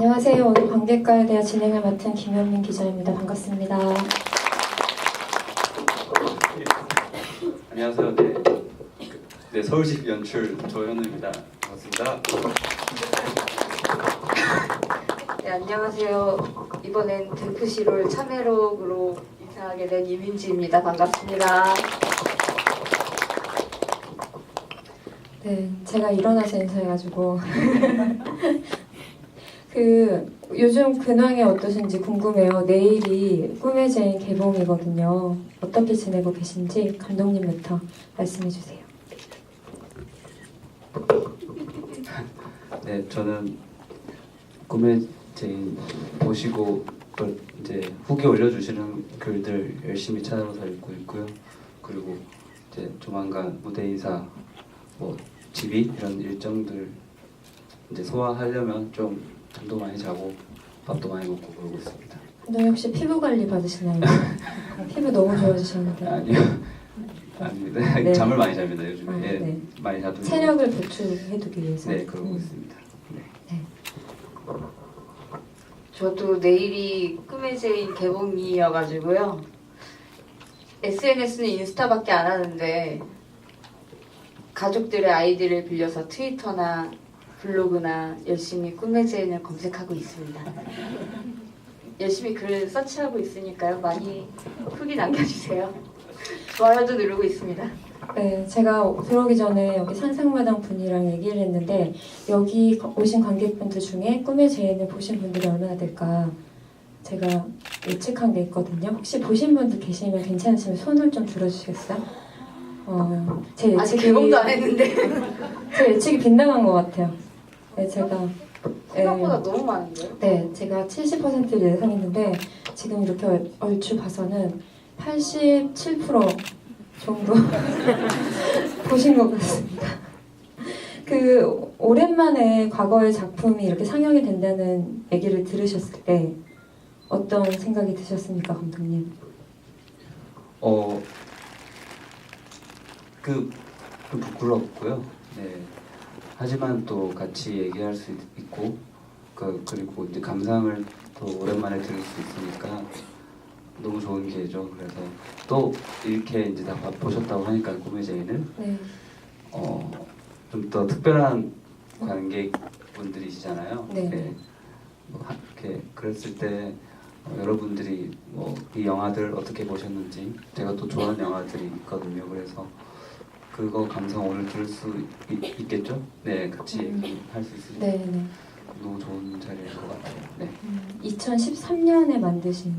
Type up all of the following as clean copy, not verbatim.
안녕하세요. 오늘 관객과에 대한 진행을 맡은 김현민 기자입니다. 반갑습니다. 안녕하세요. 네, 서울시 연출 조현우입니다. 반갑습니다. 네, 안녕하세요. 이번엔 덴프시롤 참여록으로 인사하게 된 이민지입니다. 반갑습니다. 네, 제가 일어나서 인사해가지고 요즘 근황이 어떠신지 궁금해요. 내일이 꿈의 제인 개봉이거든요. 어떻게 지내고 계신지 감독님부터 말씀해주세요. 네, 저는 꿈의 제인 보시고 또 이제 후기 올려주시는 글들 열심히 찾아서 읽고 있고요. 그리고 이제 조만간 무대 인사, 뭐 집이 이런 일정들 이제 소화하려면 좀 잠도 많이 자고 밥도 많이 먹고 그러고 있습니다. 감독님 혹시 피부 관리 받으시나요? 피부 너무 좋아지셨는데. 아니요, 아닙니다. 네. 잠을 많이 잡니다 요즘에. 예, 네. 많이 자도 체력을 보충해두기 위해서. 네, 그러고 있습니다. 네. 네. 저도 내일이 꿈의 제인 개봉이어가지고요. SNS는 인스타밖에 안 하는데 가족들의 아이디를 빌려서 트위터나 블로그나 열심히 꿈의 제인을 검색하고 있습니다. 열심히 글을 서치하고 있으니까요. 많이 후기 남겨주세요. 좋아요도 누르고 있습니다. 네, 제가 들어오기 전에 여기 산상마당 분이랑 얘기를 했는데 여기 오신 관객분들 중에 꿈의 제인을 보신 분들이 얼마나 될까 제가 예측한 게 있거든요. 혹시 보신 분들 계시면 괜찮으시면 손을 좀 들어주시겠어요? 제 아직 예측이 개봉도 안 했는데 제 예측이 빗나간 것 같아요. 네, 제가 생각보다 너무 많은데요? 네, 제가 70%를 예상했는데 지금 이렇게 얼추 봐서는 87% 정도 보신 것 같습니다. 오랜만에 과거의 작품이 이렇게 상영이 된다는 얘기를 들으셨을 때 어떤 생각이 드셨습니까, 감독님? 좀 부끄럽고요. 네. 하지만 또 같이 얘기할 수 있고, 그리고 이제 감상을 또 오랜만에 들을 수 있으니까 너무 좋은 기회죠. 그래서 또 이렇게 이제 다 보셨다고 하니까 꿈의 제인을 네. 좀 더 특별한 관객분들이시잖아요. 네. 이렇게 그랬을 때 여러분들이 뭐 이 영화들 어떻게 보셨는지 제가 또 좋아하는 영화들이 있거든요. 그래서 그거 감상 오늘 들을 수 있겠죠? 네, 같이 얘기할 수 있으니까 네, 네. 너무 좋은 자리일 것 같아요. 네, 2013년에 만드신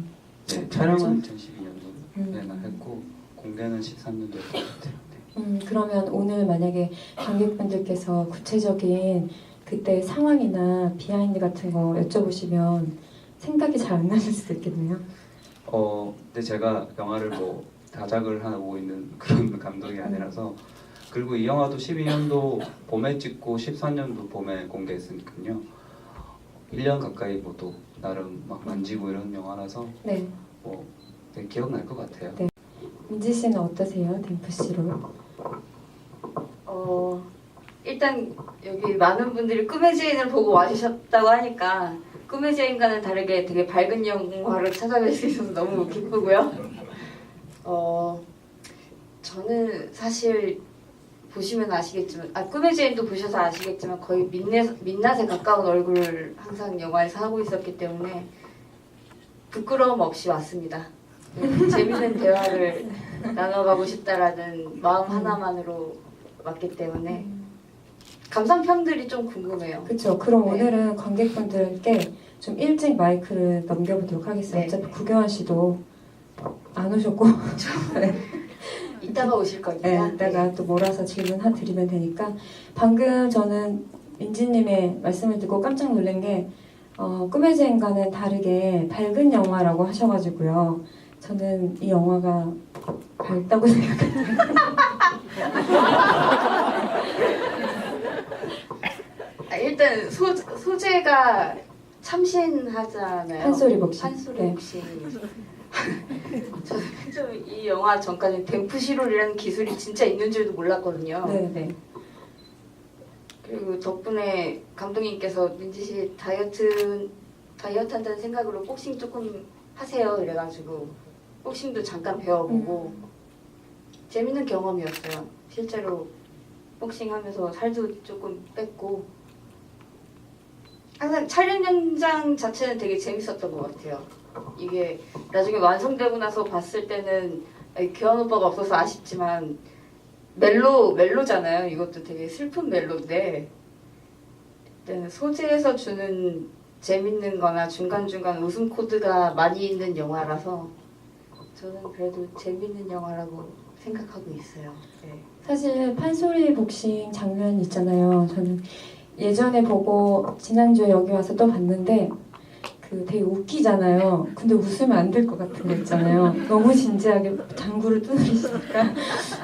네 작품이죠? 촬영은 2012년도에 했고 공개는 13년도였던 것 같아요. 네. 그러면 오늘 만약에 관객분들께서 구체적인 그때 상황이나 비하인드 같은 거 여쭤보시면 생각이 잘 안 나실 수도 있겠네요. 근데 제가 영화를 뭐 다작을 하나 보고 있는 그런 감독이 아니라서 그리고 이 영화도 12년도 봄에 찍고 13년도 봄에 공개했으니까요. 1년 가까이 뭐 또 나름 막 만지고 이런 영화라서 네. 뭐 되게 기억날 것 같아요. 네. 민지 씨는 어떠세요, 덴프시로? 일단 여기 많은 분들이 꿈의 제인을 보고 와주셨다고 하니까 꿈의 제인과는 다르게 되게 밝은 영화를 찾아뵐 수 있어서 너무 기쁘고요. 저는 사실 보시면 아시겠지만 꿈의 제인도 보셔서 아시겠지만 거의 민낯에 가까운 얼굴을 항상 영화에서 하고 있었기 때문에 부끄러움 없이 왔습니다. 재밌는 대화를 나눠가고 싶다라는 마음 하나만으로 왔기 때문에 감상평들이 좀 궁금해요. 그렇죠. 그럼 네. 오늘은 관객분들께 좀 일찍 마이크를 넘겨보도록 하겠습니다. 네. 어차피 구경환 씨도 안 오셨고 이따가 오실 겁니다. 네, 이따가 또 몰아서 질문 드리면 되니까 방금 저는 민지님의 말씀을 듣고 깜짝 놀란 게 꿈의 제인과는 다르게 밝은 영화라고 하셔가지고요. 저는 이 영화가 밝다고 생각해요. 일단 소재가 참신하잖아요. 판소리 복싱. 판소리 네. 복싱. 저는 좀 이 영화 전까지 덴프시롤이라는 기술이 진짜 있는 줄도 몰랐거든요. 네, 네. 그리고 덕분에 감독님께서 민지 씨 다이어트 한다는 생각으로 복싱 조금 하세요 이래가지고 복싱도 잠깐 배워보고 재밌는 경험이었어요. 실제로 복싱하면서 살도 조금 뺐고 항상 촬영 현장 자체는 되게 재밌었던 것 같아요. 이게 나중에 완성되고 나서 봤을 때는 교환 오빠가 없어서 아쉽지만 멜로잖아요. 이것도 되게 슬픈 멜로인데 일단 소재에서 주는 재밌는 거나 중간중간 웃음 코드가 많이 있는 영화라서 저는 그래도 재밌는 영화라고 생각하고 있어요. 네. 사실 판소리 복싱 장면 있잖아요. 저는 예전에 보고 지난주에 여기 와서 또 봤는데 그 되게 웃기잖아요. 근데 웃으면 안 될 것 같은 거 있잖아요. 너무 진지하게 장구를 두드리시니까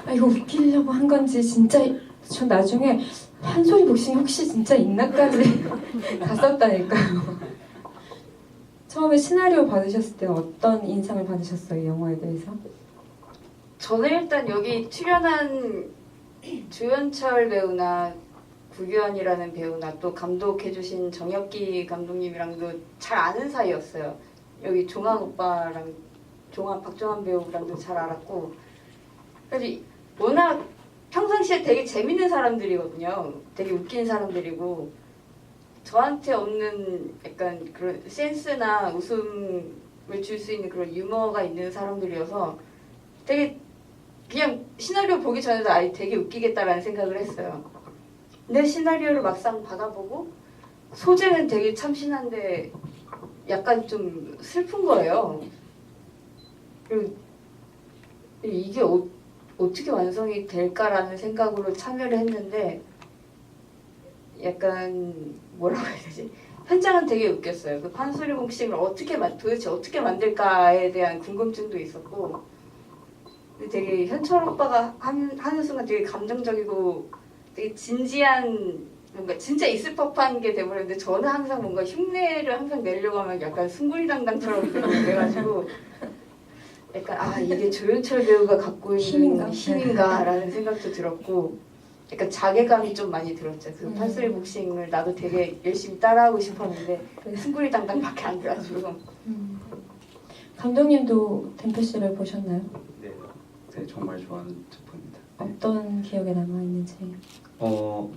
아 이거 웃기려고 한 건지 진짜 저 나중에 판소리 복싱 혹시 진짜 있나까지 갔었다니까요. 처음에 시나리오 받으셨을 때 어떤 인상을 받으셨어요? 이 영화에 대해서? 저는 일단 여기 출연한 조연철 배우나 구규현이라는 배우나 또 감독해주신 정혁기 감독님이랑도 잘 아는 사이였어요. 여기 종환 오빠랑 박종환 배우랑도 잘 알았고 그래서 워낙 평상시에 되게 재밌는 사람들이거든요. 되게 웃긴 사람들이고 저한테 없는 약간 그런 센스나 웃음을 줄 수 있는 그런 유머가 있는 사람들이어서 되게 그냥 시나리오 보기 전에도 아예 되게 웃기겠다라는 생각을 했어요. 근데 시나리오를 막상 받아보고 소재는 되게 참신한데 약간 좀 슬픈 거예요. 그리고 이게 어떻게 완성이 될까라는 생각으로 참여를 했는데 약간 뭐라고 해야 되지? 현장은 되게 웃겼어요. 그 판소리 복싱을 도대체 어떻게 만들까에 대한 궁금증도 있었고 근데 되게 현철 오빠가 하는 순간 되게 감정적이고 되게 진지한 뭔가 진짜 있을 법한 게 돼버렸는데 저는 항상 뭔가 흉내를 항상 내려고 하면 약간 숭구리당당처럼 돼가지고 약간 아 이게 조연철 배우가 갖고 있는 힘인가라는 생각도 들었고 약간 자괴감이 좀 많이 들었죠. 그 판소리 복싱을 나도 되게 열심히 따라하고 싶었는데 숭구리당당밖에 안 돼가지고 감독님도 템플스를 보셨나요? 네, 네 정말 좋아하는 작품입니다. 네. 어떤 기억에 남아있는지.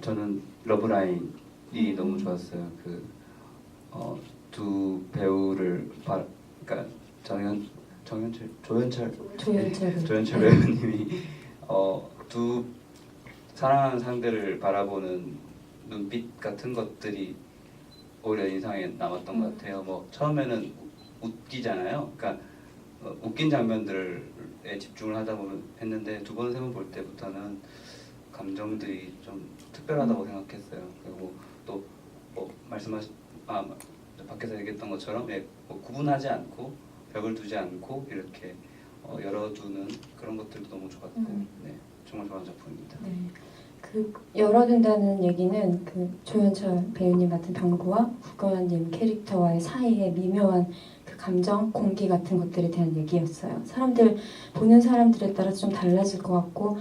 저는 러브라인이 너무 좋았어요. 두 배우를 그러니까 조연철 배우님이 두 사랑하는 상대를 바라보는 눈빛 같은 것들이 오히려 인상에 남았던 것 같아요. 뭐 처음에는 웃기잖아요. 그러니까 웃긴 장면들에 집중을 하다 보면 했는데 두 번, 세 번 볼 때부터는 감정들이 좀 특별하다고 생각했어요. 그리고 또 밖에서 얘기했던 것처럼 구분하지 않고 벽을 두지 않고 이렇게 열어두는 그런 것들도 너무 좋았고 네, 정말 좋아하는 작품입니다. 네. 그 열어둔다는 얘기는 그 조연철 배우님 같은 병구와 구경환님 캐릭터와의 사이에 미묘한 그 감정, 공기 같은 것들에 대한 얘기였어요. 보는 사람들에 따라서 좀 달라질 것 같고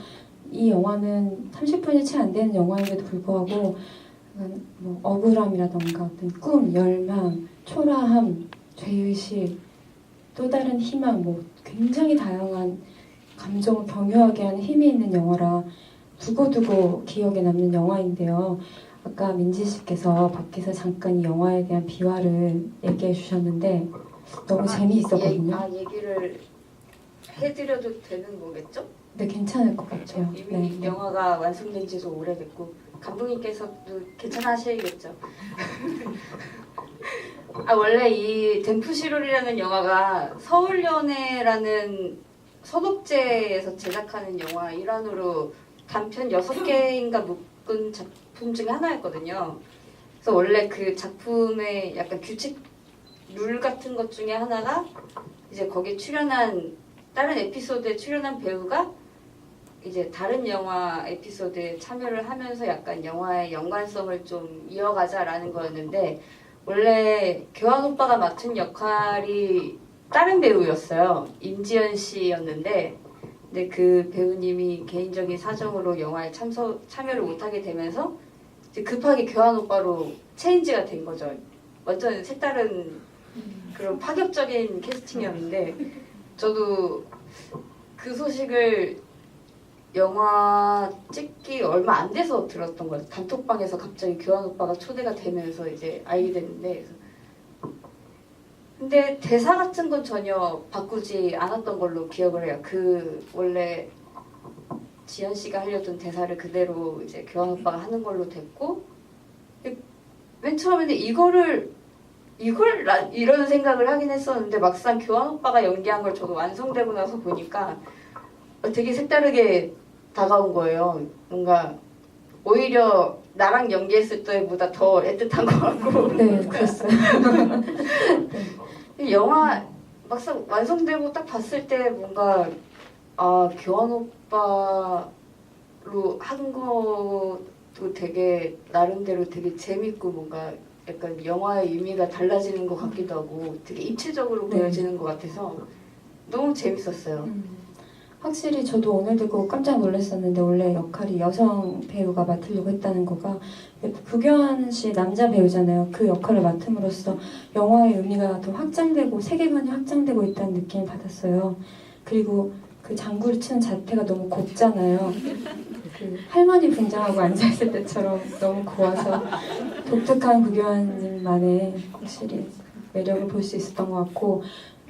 이 영화는 30분이 채 안 되는 영화임에도 불구하고 뭐 억울함이라던가 어떤 꿈, 열망, 초라함, 죄의식, 또 다른 희망, 뭐 굉장히 다양한 감정을 경유하게 하는 힘이 있는 영화라 두고두고 기억에 남는 영화인데요. 아까 민지 씨께서 밖에서 잠깐 이 영화에 대한 비화를 얘기해 주셨는데 너무 재미있었거든요. 얘기를 해드려도 되는 거겠죠? 네, 괜찮을 것 같아요. 이미 네. 영화가 완성된 지도 오래됐고 감독님께서도 괜찮아하셔야겠죠. 원래 이 댐프시롤이라는 영화가 서울연애라는 서독제에서 제작하는 영화 일환으로 단편 6개인가 묶은 작품 중에 하나였거든요. 그래서 원래 그 작품의 약간 규칙 룰 같은 것 중에 하나가 이제 거기 출연한 다른 에피소드에 출연한 배우가 이제 다른 영화 에피소드에 참여를 하면서 약간 영화의 연관성을 좀 이어가자라는 거였는데 원래 교환 오빠가 맡은 역할이 다른 배우였어요. 임지연 씨였는데 근데 그 배우님이 개인적인 사정으로 영화에 참여를 못하게 되면서 이제 급하게 교환 오빠로 체인지가 된 거죠. 완전 색다른 그런 파격적인 캐스팅이었는데 저도 그 소식을 영화 찍기 얼마 안 돼서 들었던 거예요. 단톡방에서 갑자기 교환 오빠가 초대가 되면서 이제 알게 됐는데, 근데 대사 같은 건 전혀 바꾸지 않았던 걸로 기억을 해요. 그 원래 지연 씨가 하려던 대사를 그대로 이제 교환 오빠가 하는 걸로 됐고, 맨 처음에는 이걸 이런 생각을 하긴 했었는데 막상 교환 오빠가 연기한 걸 저도 완성되고 나서 보니까 되게 색다르게 다가온 거예요. 뭔가 오히려 나랑 연기했을 때보다 더 애틋한 것 같고. 네, 그랬어요. 영화 막상 완성되고 딱 봤을 때 뭔가 교환 오빠로 한 것도 되게 나름대로 되게 재밌고 뭔가 약간 영화의 의미가 달라지는 것 같기도 하고 되게 입체적으로 네. 보여지는 것 같아서 너무 재밌었어요. 확실히 저도 오늘 듣고 깜짝 놀랐었는데 원래 역할이 여성 배우가 맡으려고 했다는 거가 구교환 씨 남자 배우잖아요. 그 역할을 맡음으로써 영화의 의미가 더 확장되고 세계관이 확장되고 있다는 느낌을 받았어요. 그리고 그 장구를 치는 자태가 너무 곱잖아요. 그 할머니 분장하고 앉아있을 때처럼 너무 고와서 독특한 구교환님만의 확실히 매력을 볼 수 있었던 것 같고,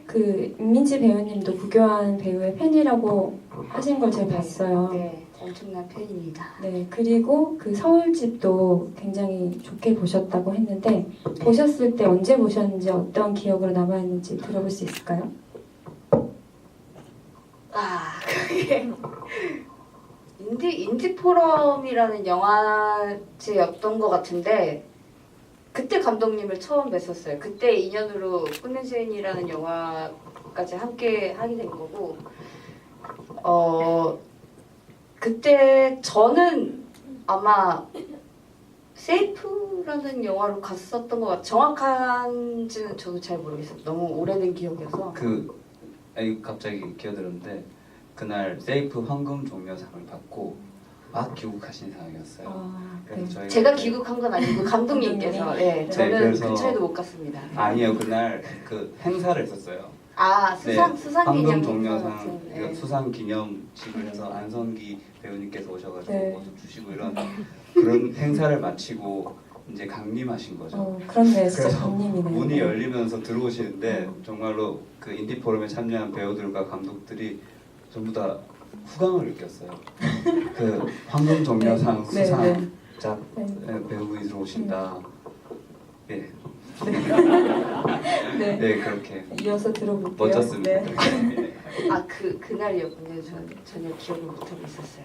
그 임민지 배우님도 구교환 배우의 팬이라고 하신 걸 제가 봤어요. 네, 엄청난 팬입니다. 네, 그리고 그 서울집도 굉장히 좋게 보셨다고 했는데 보셨을 때 언제 보셨는지 어떤 기억으로 남아있는지 들어볼 수 있을까요? 그게 인디 포럼이라는 영화제였던 것 같은데 그때 감독님을 처음 뵀었어요. 그때 인연으로 꿈의 제인이라는 영화까지 함께 하게 된 거고, 그때 저는 아마 세이프라는 영화로 갔었던 것 같아요. 정확한지는 저도 잘 모르겠어요. 너무 오래된 기억이어서. 갑자기 기어들었는데 그날 세이프 황금 종려상을 받고 막 귀국하신 상황이었어요. 그래서 저희가 제가 귀국한 건 아니고 감독님께서. 네, 저는 그래서 근처에도 못 갔습니다. 아니요, 그날 그 행사를 했었어요. 수상 황금 기념 종려상 같은, 네. 수상 기념식을 해서 안성기 배우님께서 오셔가지고 네. 모습 주시고 이런 그런 행사를 마치고 이제 강림하신 거죠. 그렇네요. 진짜 그래서 감님이네요. 문이 열리면서 들어오시는데 정말로 그 인디 포럼에 참여한 배우들과 감독들이 전부 다 후광을 느꼈어요. 그 황금 종려상 네, 수상자 네. 배우분이 들어오신다. 예. 네. 네, 그렇게 이어서 들어볼게요. 멋졌습니다. 네. 그날이었군요. 저는 전혀 기억을 못하고 있었어요.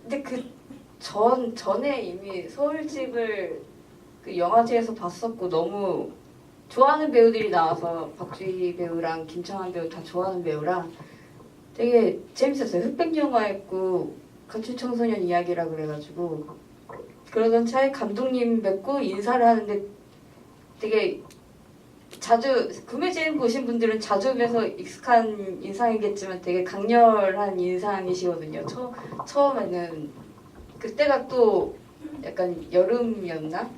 근데 전에 이미 서울집을 그 영화제에서 봤었고 너무 좋아하는 배우들이 나와서 박주희 배우랑 김창완 배우 다 좋아하는 배우랑 되게 재밌었어요. 흑백 영화였고 가출 청소년 이야기라 그래가지고 그러던 차에 감독님 뵙고 인사를 하는데 되게 자주 구매제인 보신 분들은 자주 뵈서 익숙한 인상이겠지만 되게 강렬한 인상이시거든요. 처음에는 그때가 또 약간 여름이었나?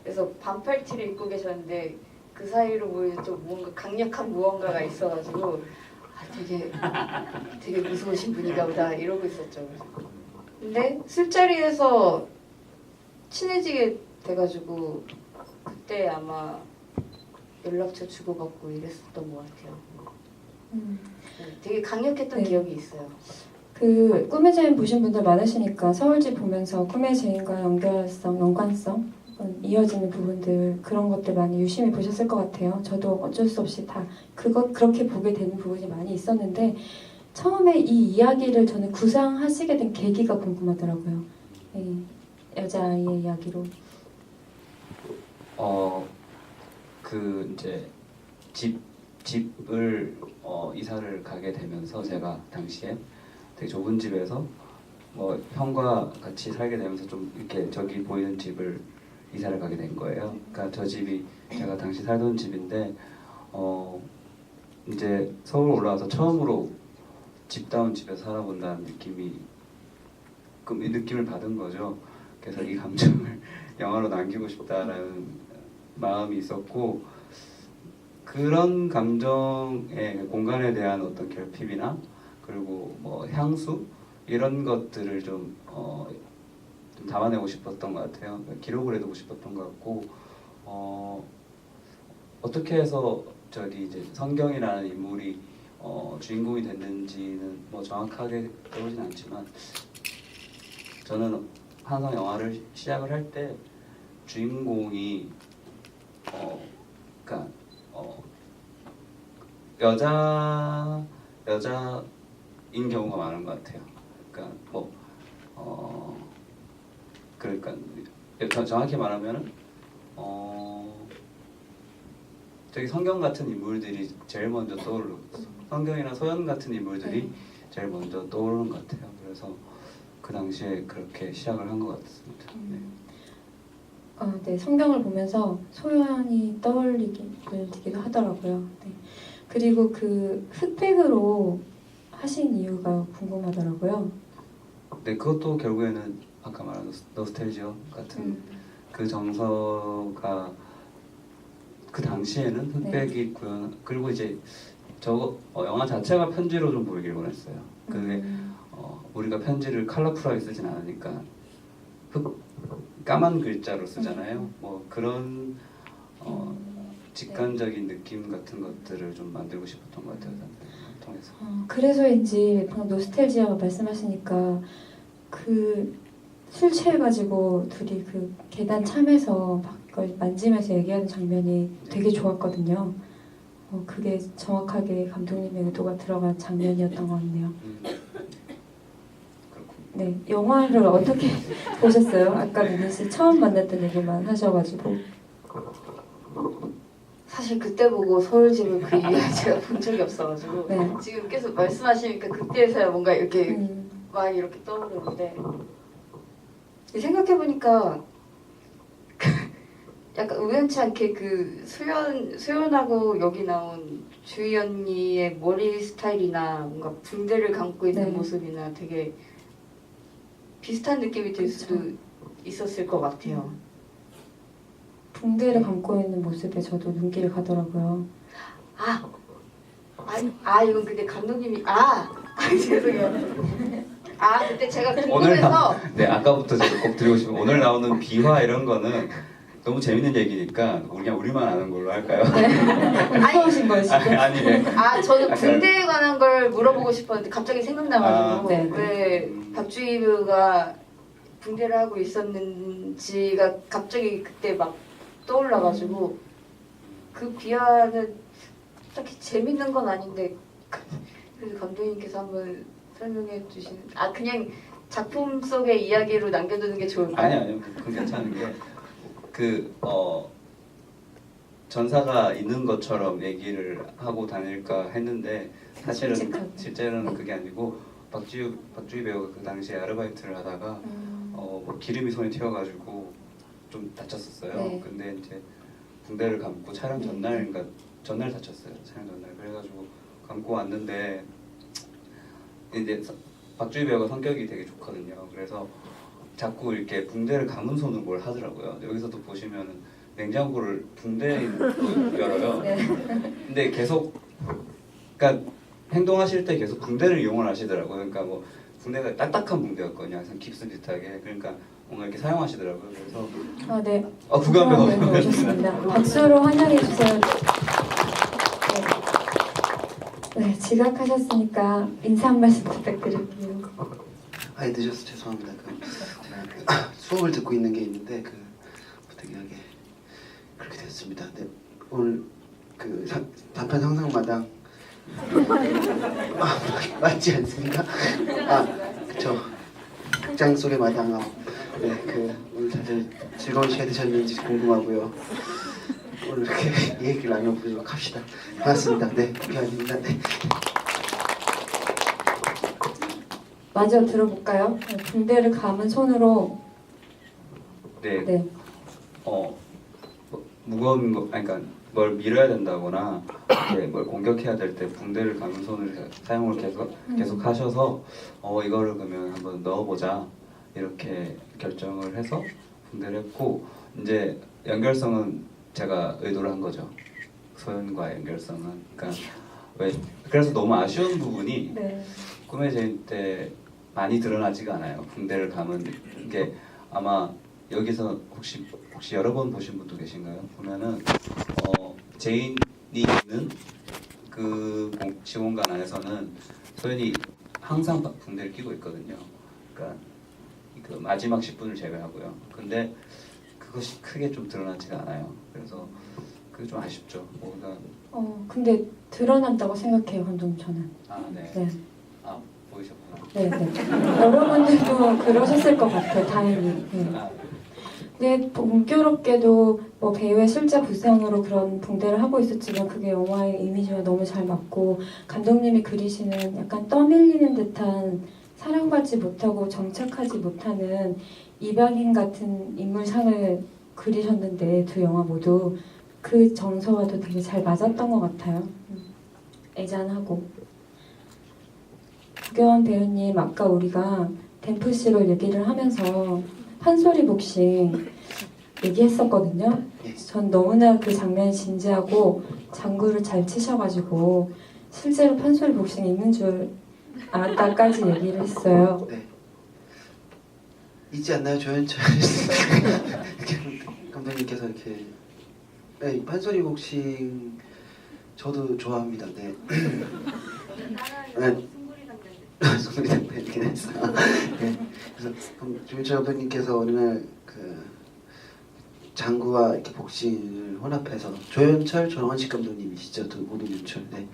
그래서 반팔티를 입고 계셨는데 그 사이로 보이는 또 뭔가 강력한 무언가가 있어가지고 되게 무서우신 분이가 보다 이러고 있었죠. 근데 술자리에서 친해지게 돼가지고 그때 아마 연락처 주고받고 이랬었던 것 같아요. 되게 강력했던 네. 기억이 있어요. 그 꿈의 제인 보신 분들 많으시니까 서울집 보면서 꿈의 제인과 연관성 이어지는 부분들 그런 것들 많이 유심히 보셨을 것 같아요. 저도 어쩔 수 없이 다 그렇게 보게 되는 부분이 많이 있었는데 처음에 이 이야기를 저는 구상하시게 된 계기가 궁금하더라고요. 이 여자아이의 이야기로. 그 이제 집을 이사를 가게 되면서 제가 당시에 되게 좁은 집에서 형과 같이 살게 되면서 좀 이렇게 저기 보이는 집을 이사를 가게 된 거예요. 그러니까 저 집이 제가 당시 살던 집인데 이제 서울 올라와서 처음으로 집다운 집에서 살아본다는 느낌이 이 느낌을 받은 거죠. 그래서 이 감정을 영화로 남기고 싶다라는 마음이 있었고, 그런 감정의 공간에 대한 어떤 결핍이나 그리고 뭐 향수 이런 것들을 좀 담아내고 싶었던 것 같아요. 기록을 해두고 싶었던 것 같고, 어떻게 해서 저기 이제 성경이라는 인물이 주인공이 됐는지는 뭐 정확하게 떠오르진 않지만, 저는 항상 영화를 시작을 할 때 주인공이 그러니까 여자인 경우가 많은 것 같아요. 그러니까 그러니까 정확히 말하면은 저기 성경 같은 인물들이 제일 먼저 떠오르고, 성경이나 소연 같은 인물들이 제일 먼저 떠오르는 것 같아요. 그래서 그 당시에 그렇게 시작을 한 것 같습니다. 네. 네, 성경을 보면서 소연이 떠올리기도 하더라고요. 네. 그리고 그 흑백으로 하신 이유가 궁금하더라고요. 네, 그것도 결국에는 아까 말한 노스텔지어 같은 그 정서가 그 당시에는 흑백이 그리고 이제 영화 자체가 편지로 좀 보이길 원했어요. 그게 우리가 편지를 컬러풀하게 쓰진 않으니까 까만 글자로 쓰잖아요. 뭐 그런 직관적인 느낌 같은 것들을 좀 만들고 싶었던 것 같아요. 통해서. 그래서인지 방금 노스텔지아가 말씀하시니까 그 술 취해가지고 둘이 그 계단 참에서 막 그걸 만지면서 얘기하는 장면이 되게 좋았거든요. 그게 정확하게 감독님의 의도가 들어간 장면이었던 것 같네요. 네, 영화를 어떻게 보셨어요? 아까 민희 씨 처음 만났던 얘기만 하셔가지고. 사실 그때 보고 서울집을 그 이후에 제가 본 적이 없어가지고 네. 지금 계속 말씀하시니까 그때서야 뭔가 이렇게 막 이렇게 떠오르는데, 생각해보니까 약간 우연치 않게 그 수연하고 여기 나온 주희 언니의 머리 스타일이나 뭔가 붕대를 감고 있는 모습이나 되게 비슷한 느낌이 들 수도 있었을 것 같아요. 붕대를 감고 있는 모습에 저도 눈길이 가더라고요. 이건 근데 감독님이 죄송해요. 그때 제가 궁금해서 네, 아까부터 제가 꼭 드리고 싶은, 오늘 나오는 비화 이런 거는 너무 재밌는 얘기니까 그냥 우리만 아는 걸로 할까요? 무서우신 거예요 지금? 아니, 네. 저는 붕대에 관한 걸 물어보고 싶었는데 갑자기 생각나가지고 네. 왜 박주희 배우가 붕대를 하고 있었는지가 갑자기 그때 막 떠올라가지고, 그 비하는 딱히 재밌는 건 아닌데 그래서 감독님께서 한번 설명해 주시는, 그냥 작품 속의 이야기로 남겨두는 게 좋을까요? 아니요, 그건 괜찮은 게 전사가 있는 것처럼 얘기를 하고 다닐까 했는데, 사실은 실제로는 그게 아니고 박주희 배우가 그 당시에 아르바이트를 하다가 뭐 기름이 손에 튀어가지고 좀 다쳤었어요. 네. 근데 이제 붕대를 감고 촬영 전날인가 전날 다쳤어요. 촬영 전날. 그래가지고 감고 왔는데, 이제 박주희 배우가 성격이 되게 좋거든요. 그래서 자꾸 이렇게 붕대를 감은 손으로 뭘 하더라고요. 여기서도 보시면은 냉장고를 붕대로 열어요. 네. 근데 계속, 그러니까 행동하실 때 계속 붕대를 이용을 하시더라고요. 그러니까 뭐 붕대가 딱딱한 붕대였거든요. 항상 깁스 비슷하게. 그러니까 뭔가 이렇게 사용하시더라고요. 그래서 네. 구경배 오셨습니다. 박수로 환영해 주세요. 네, 지각하셨으니까 인사 한 말씀 부탁드릴게요. 늦어서 죄송합니다. 제가 수업을 듣고 있는 게 있는데 부득이하게 그렇게 됐습니다. 네, 오늘 단편 상상마당 맞지 않습니까? 그쵸. 극장 속의 마당함. 네, 오늘 다들 즐거운 시간 되셨는지 궁금하고요. 오늘 이렇게 얘기를 나눠보도록 합시다. 반갑습니다. 네, 비아입니다. 네. 마저 들어볼까요? 붕대를 감은 손으로. 네. 무거운 거, 그러니까 뭘 밀어야 된다거나 뭘 공격해야 될 때 붕대를 감은 손을 사용을 계속 하셔서 이거를 그러면 한번 넣어보자 이렇게 결정을 해서 붕대를 했고 이제 연결성은 제가 의도를 한 거죠. 소연과의 연결성은. 그러니까 왜 그래서 너무 아쉬운 부분이 네. 꿈의 제인 때 많이 드러나지가 않아요. 붕대를 감은 게 아마 여기서 혹시 여러 번 보신 분도 계신가요? 보면은 제인이 있는 그 지원관 안에서는 소연이 항상 붕대를 끼고 있거든요. 그러니까 그 마지막 10분을 제외하고요. 근데 그것이 크게 좀 드러나지가 않아요. 그래서 그게 좀 아쉽죠. 뭔가 근데 드러난다고 생각해요, 감독님 저는. 네. 네. 아 보이셨구나. 네, 네. 여러분들도 그러셨을 것 같아요, 다행히. 네. 아, 근데 공교롭게도 뭐 배우의 실제 부상으로 그런 붕대를 하고 있었지만 그게 영화의 이미지와 너무 잘 맞고 감독님이 그리시는 약간 떠밀리는 듯한 사랑받지 못하고 정착하지 못하는 이방인 같은 인물상을 그리셨는데 두 영화 모두 그 정서와도 되게 잘 맞았던 것 같아요. 애잔하고. 구교환 배우님, 아까 우리가 댐프시로 얘기를 하면서 판소리 복싱 얘기했었거든요. 전 너무나 그 장면이 진지하고 장구를 잘 치셔가지고 실제로 판소리 복싱이 있는 줄 알았다까지 얘기를 했어요. 네. 있지 않나요, 조연철 감독님께서 이렇게 네, 판소리 복싱 저도 좋아합니다. 네. 네. 소리 장난 이렇게 됐어. 네. 그래서 조연철 감독님께서 어느 날 그 장구와 이렇게 복싱을 혼합해서 조연철, 조원식 감독님이시죠, 두 모두 연출. 네.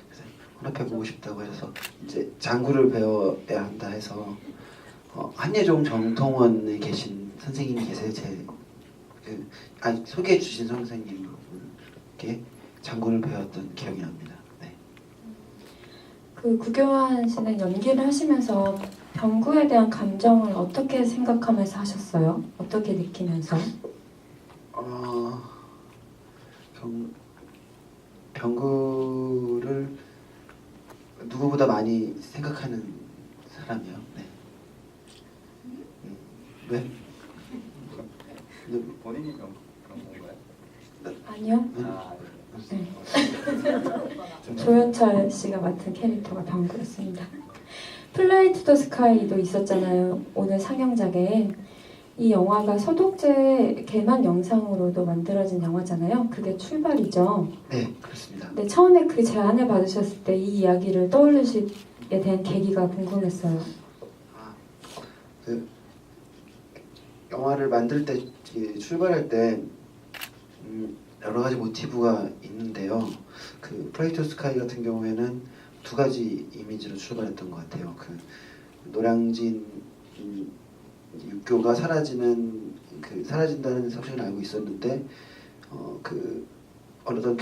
그래서 혼합해 보고 싶다고 해서 이제 장구를 배워야 한다 해서 한예종 정통원에 계신 선생님이 계세요. 소개해 주신 선생님께 장구를 배웠던 기억이 납니다. 네. 그 구교환 씨는 연기를 하시면서 병구에 대한 감정을 어떻게 생각하면서 하셨어요? 어떻게 느끼면서? 병구를 누구보다 많이 생각하는 사람이요. 네. 왜? 본인이 그런 건가요? 아니요. 아, 네. 조연철 씨가 맡은 캐릭터가 병구였습니다. 플라이 투 더 스카이도 있었잖아요. 오늘 상영작에. 이 영화가 소독제 개만 영상으로도 만들어진 영화잖아요. 그게 출발이죠. 네, 그렇습니다. 근데 처음에 그 제안을 받으셨을 때 이 이야기를 떠올리시게 된 계기가 궁금했어요. 그 영화를 만들 때 출발할 때 여러 가지 모티브가 있는데요. 그 플레이 투 스카이 같은 경우에는 두 가지 이미지로 출발했던 것 같아요. 그 노량진 육교가 사라진다는 사실을 알고 있었는데 그 어떤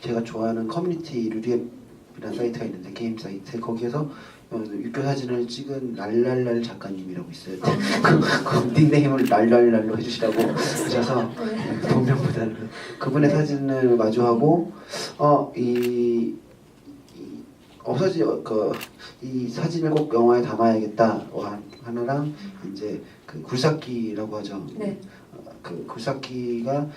제가 좋아하는 커뮤니티 루리앱이라는 사이트가 있는데 게임 사이트 거기에서 육교 사진을 찍은 랄랄랄 작가님이라고 있어요. 그 닉네임을 랄랄랄로 해주시라고 하셔서 본명보다는 그분의 사진을 마주하고 이 사진을 꼭 영화에 담아야겠다 하나랑 이제 그 굴삭기라고 하죠. 네. 그 굴삭기가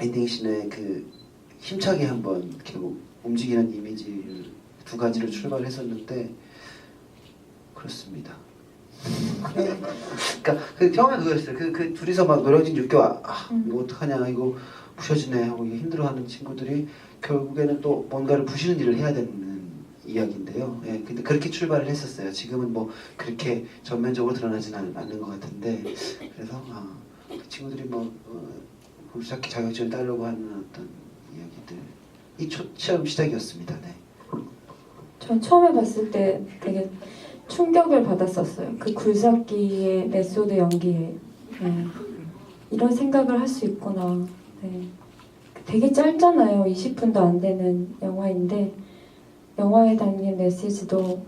엔딩신의 그 힘차게 한번 이렇게 움직이는 이미지를 두 가지를 출발했었는데 그렇습니다. 그러니까 처음에 그거였어요. 그 둘이서 막 노량진 육교 이거 어떡하냐 이거 부셔지네 하고 힘들어하는 친구들이 결국에는 또 뭔가를 부시는 일을 해야 되는 이야기인데요. 예, 근데 그렇게 출발을 했었어요. 지금은 뭐 그렇게 전면적으로 드러나지는 않는 것 같은데 그래서 그 친구들이 뭐 굴삭기 자격증을 따려고 하는 어떤 이야기들이 처음 시작이었습니다. 네. 전 처음에 봤을 때 되게 충격을 받았었어요. 그 굴삭기의 메소드 연기에. 네. 이런 생각을 할 수 있구나. 네. 되게 짧잖아요. 20분도 안 되는 영화인데 영화에 담긴 메시지도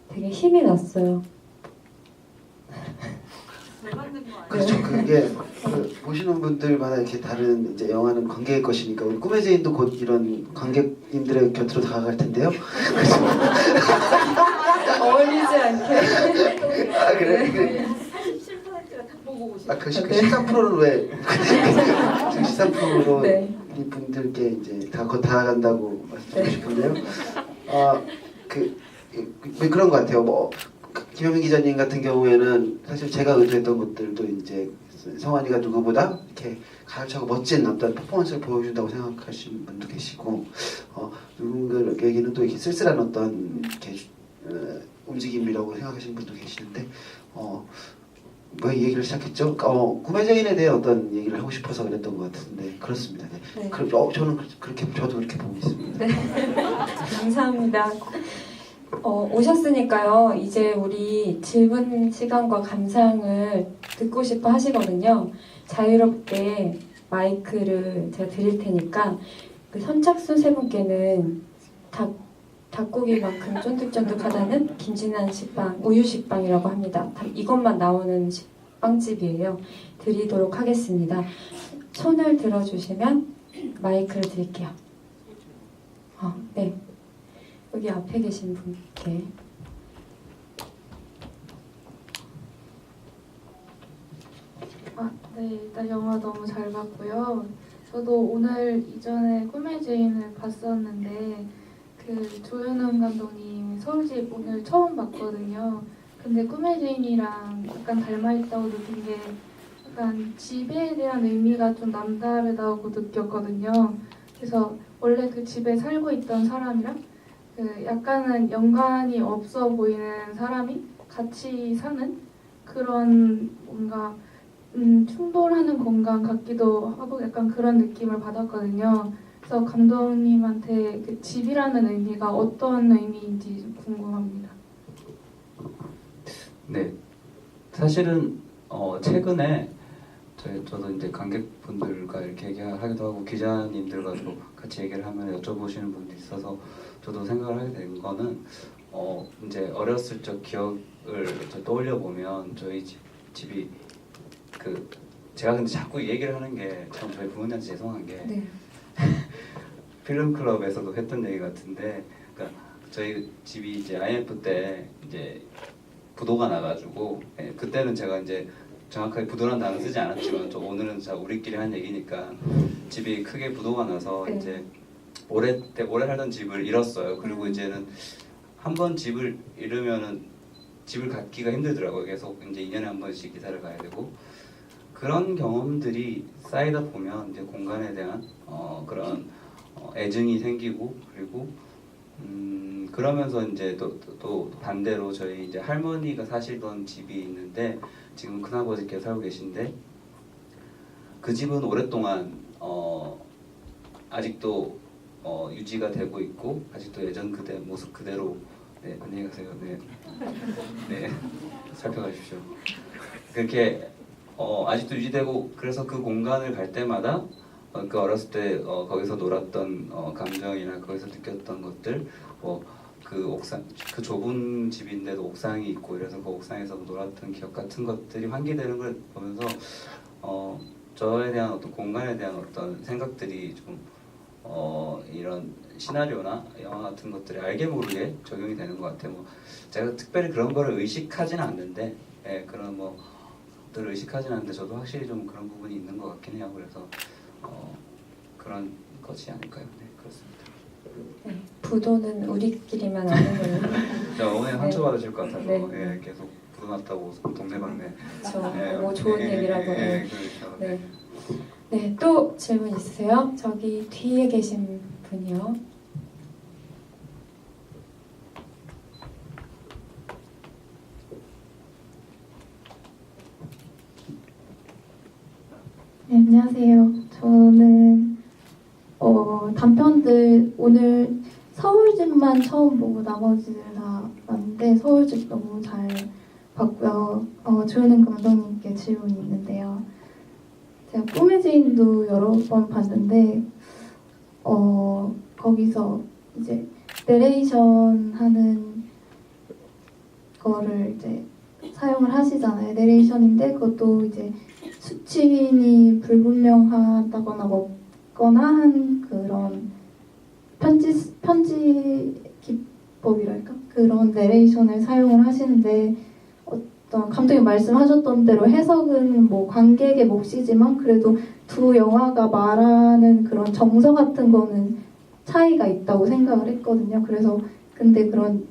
되게 힘이 났어요. 그렇죠. 그게 보시는 분들마다 이렇게 다른 이제 영화는 관객의 것이니까 우리 꿈의 제인도 곧 이런 관객님들의 곁으로 다가갈 텐데요. 걸리지 않게. 아 그래? 10%가 다 보고 오시죠. 그 13%는 왜? 지금 13%로 네. 이 분들께 이제 다 간다고 말씀드리고 싶은데요. 그런 것 같아요. 뭐 김현민 기자님 같은 경우에는 사실 제가 의도했던 것들도 이제 성환이가 누구보다 이렇게 가열차고 멋진 어떤 퍼포먼스를 보여준다고 생각하시는 분도 계시고, 누군가에게는 또 이렇게 쓸쓸한 어떤 이렇게 움직임이라고 생각하시는 분도 계시는데, 왜 이 얘기를 시작했죠? 구매제인에 대해 어떤 얘기를 하고 싶어서 그랬던 것 같은데 그렇습니다. 네. 네. 저는 저도 그렇게 보고 있습니다. 네. 감사합니다. 오셨으니까요. 이제 우리 질문 시간과 감상을 듣고 싶어 하시거든요. 자유롭게 마이크를 제가 드릴 테니까 그 선착순 세 분께는 닭고기만큼 쫀득쫀득하다는 김진한 식빵, 우유 식빵이라고 합니다. 이것만 나오는 빵집이에요. 드리도록 하겠습니다. 손을 들어주시면 마이크를 드릴게요. 네. 여기 앞에 계신 분께. 네, 일단 영화 너무 잘 봤고요. 저도 오늘 이전에 꿈의 주인을 봤었는데 그 조현웅 감독님 서울집 오늘 처음 봤거든요. 근데 꿈의 주인이랑 약간 닮아있다고 느낀 게 약간 집에 대한 의미가 좀 남다르다고 느꼈거든요. 그래서 원래 그 집에 살고 있던 사람이랑 그 약간은 연관이 없어 보이는 사람이 같이 사는 그런 뭔가 충돌하는 공간 같기도 하고 약간 그런 느낌을 받았거든요. 그래서 감독님한테 그 집이라는 의미가 어떤 의미인지 궁금합니다. 네, 사실은 최근에 저도 이제 관객분들과 이렇게 얘기하기도 하고 기자님들과도 같이 얘기를 하면 여쭤보시는 분도 있어서 저도 생각을 하게 된 거는 이제 어렸을 적 기억을 떠올려 보면 저희 집이 제가 근데 자꾸 이 얘기를 하는 게 참 저희 부모님한테 죄송한 게 네. 필름클럽에서도 했던 얘기 같은데, 그러니까 저희 집이 이제 IMF 때 이제 부도가 나가지고, 그때는 제가 이제 정확하게 부도란 단어 쓰지 않았지만 또 오늘은 우리끼리 한 얘기니까 집이 크게 부도가 나서 네. 이제 오래 살던 집을 잃었어요. 그리고 이제는 한 번 집을 잃으면은 집을 갖기가 힘들더라고요. 계속 이제 2년에 한 번씩 이사를 가야 되고, 그런 경험들이 쌓이다 보면 이제 공간에 대한 그런 애증이 생기고, 그리고 그러면서 이제 또 반대로 저희 이제 할머니가 사시던 집이 있는데 지금 큰아버지께서 살고 계신데, 그 집은 오랫동안 아직도 유지가 되고 있고 아직도 예전 모습 그대로. 네, 안녕히 가세요. 네, 네, 살펴가십시오. 그렇게 아직도 유지되고, 그래서 그 공간을 갈 때마다 그 어렸을 때 거기서 놀았던 감정이나 거기서 느꼈던 것들, 그 옥상, 그 좁은 집인데도 옥상이 있고 이래서 그 옥상에서 놀았던 기억 같은 것들이 환기되는 걸 보면서 저에 대한 어떤 공간에 대한 어떤 생각들이 좀 이런 시나리오나 영화 같은 것들이 알게 모르게 적용이 되는 것 같아요. 제가 특별히 그런 거를 의식하지는 않는데, 그런 들 의식하지는 않는데 저도 확실히 좀 그런 부분이 있는 것 같긴 해요. 그래서 그런 것이 아닐까요? 네, 그렇습니다. 네. 부도는 우리끼리만 아는 걸로. 어머니 상처 받으실 것 같아서 네. 계속 부도 났다고 동네방네. 그렇죠. 좋은 얘기라고. 그렇죠. 네. 네, 또 질문 있으세요? 저기 뒤에 계신 분이요. 네, 안녕하세요. 저는 단편들 오늘 서울집만 처음 보고 나머지를 다 봤는데 서울집 너무 잘 봤고요. 조현웅 감독님께 질문이 있는데요. 제가 꿈의 주인도 여러 번 봤는데 거기서 이제 내레이션 하는 거를 이제 사용을 하시잖아요. 내레이션인데 그것도 이제 수치인이 불분명하다거나 먹거나 한 그런 편지 기법이랄까? 그런 내레이션을 사용을 하시는데 어떤 감독님 말씀하셨던 대로 해석은 뭐 관객의 몫이지만 그래도 두 영화가 말하는 그런 정서 같은 거는 차이가 있다고 생각을 했거든요. 그래서 근데 그런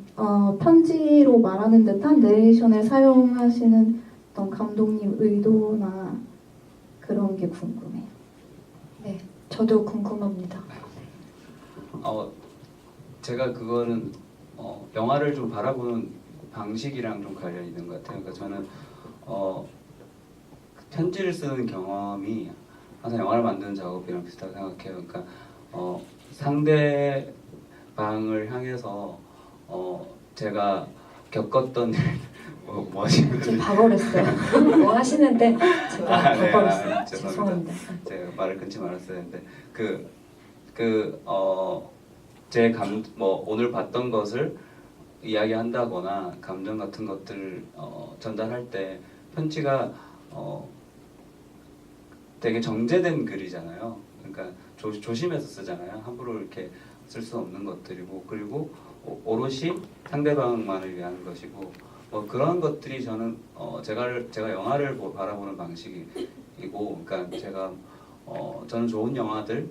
편지로 말하는 듯한 내레이션을 사용하시는 어떤 감독님 의도나 그런 게 궁금해요. 네, 저도 궁금합니다. 제가 그거는 영화를 좀 바라보는 방식이랑 좀 관련이 있는 것 같아요. 그러니까 저는 편지를 쓰는 경험이 항상 영화를 만드는 작업이랑 비슷하다고 생각해요. 그러니까 상대방을 향해서 제가 겪었던 일, 뭐 하시는 좀 거죠? 봐버렸어요. 뭐 하시는데 제가 네, 봐버렸어요. 죄송합니다. 죄송합니다. 제가 말을 끊지 말았어야 했는데 오늘 봤던 것을 이야기한다거나 감정 같은 것들을 전달할 때 편지가 되게 정제된 글이잖아요. 그러니까 조심해서 쓰잖아요. 함부로 이렇게 쓸 수 없는 것들이고, 그리고 오롯이 상대방만을 위한 것이고, 뭐 그런 것들이 저는 제가 영화를 바라보는 방식이고, 그러니까 저는 좋은 영화들은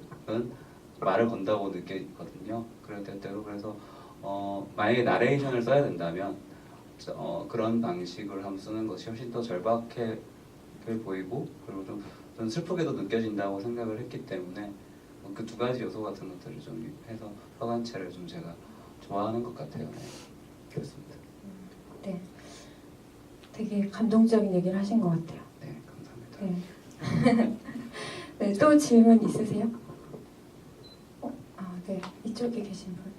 말을 건다고 느끼거든요. 그럴 때때로. 그래서 만약에 나레이션을 써야 된다면 그런 방식으로 한번 쓰는 것이 훨씬 더 절박해 보이고, 그리고 좀 슬프게도 느껴진다고 생각을 했기 때문에 그 두 가지 요소 같은 것들을 좀 해서 서간체를 좀 제가 좋아하는 것 같아요. 네. 그렇습니다. 네, 되게 감동적인 얘기를 하신 것 같아요. 네, 감사합니다. 네. 네, 또 질문 있으세요? 네, 이쪽에 계신 분.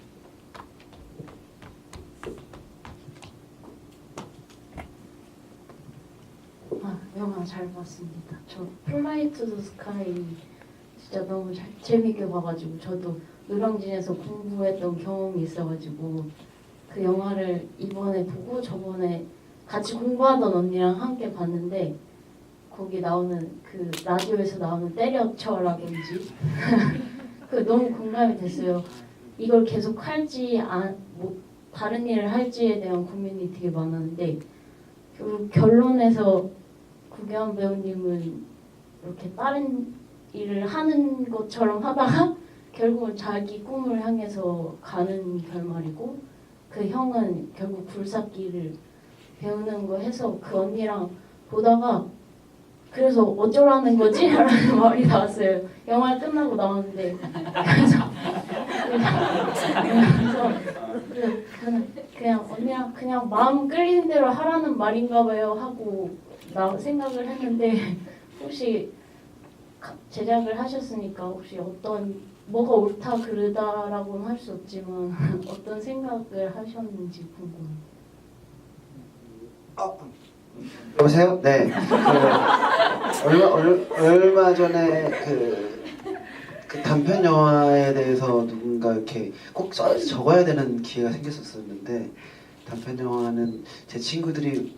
영화 잘 봤습니다. 저 플라이 투 더 스카이 진짜 너무 재밌게 봐가지고 저도 노량진에서 공부했던 경험이 있어가지고 그 영화를 이번에 보고 저번에 같이 공부하던 언니랑 함께 봤는데 거기 나오는 그 라디오에서 나오는 때려쳐라든지 그 너무 공감이 됐어요. 이걸 계속 할지 뭐 다른 일을 할지에 대한 고민이 되게 많았는데 결론에서 구교환 배우님은 이렇게 다른 일을 하는 것처럼 하다가 결국은 자기 꿈을 향해서 가는 결말이고, 그 형은 결국 굴삭기를 배우는 거 해서 그 언니랑 보다가 그래서 어쩌라는 거지? 라는 말이 나왔어요. 영화 끝나고 나왔는데 그래서 그냥 언니랑 그냥 마음 끌리는 대로 하라는 말인가 봐요 하고 생각을 했는데, 혹시 제작을 하셨으니까 혹시 뭐가 옳다 그르다라고는 할 수 없지만 어떤 생각을 하셨는지 궁금해요. 여보세요? 네. 얼마 전에 그 단편 영화에 대해서 누군가 이렇게 꼭 적어야 되는 기회가 생겼었는데, 단편 영화는 제 친구들이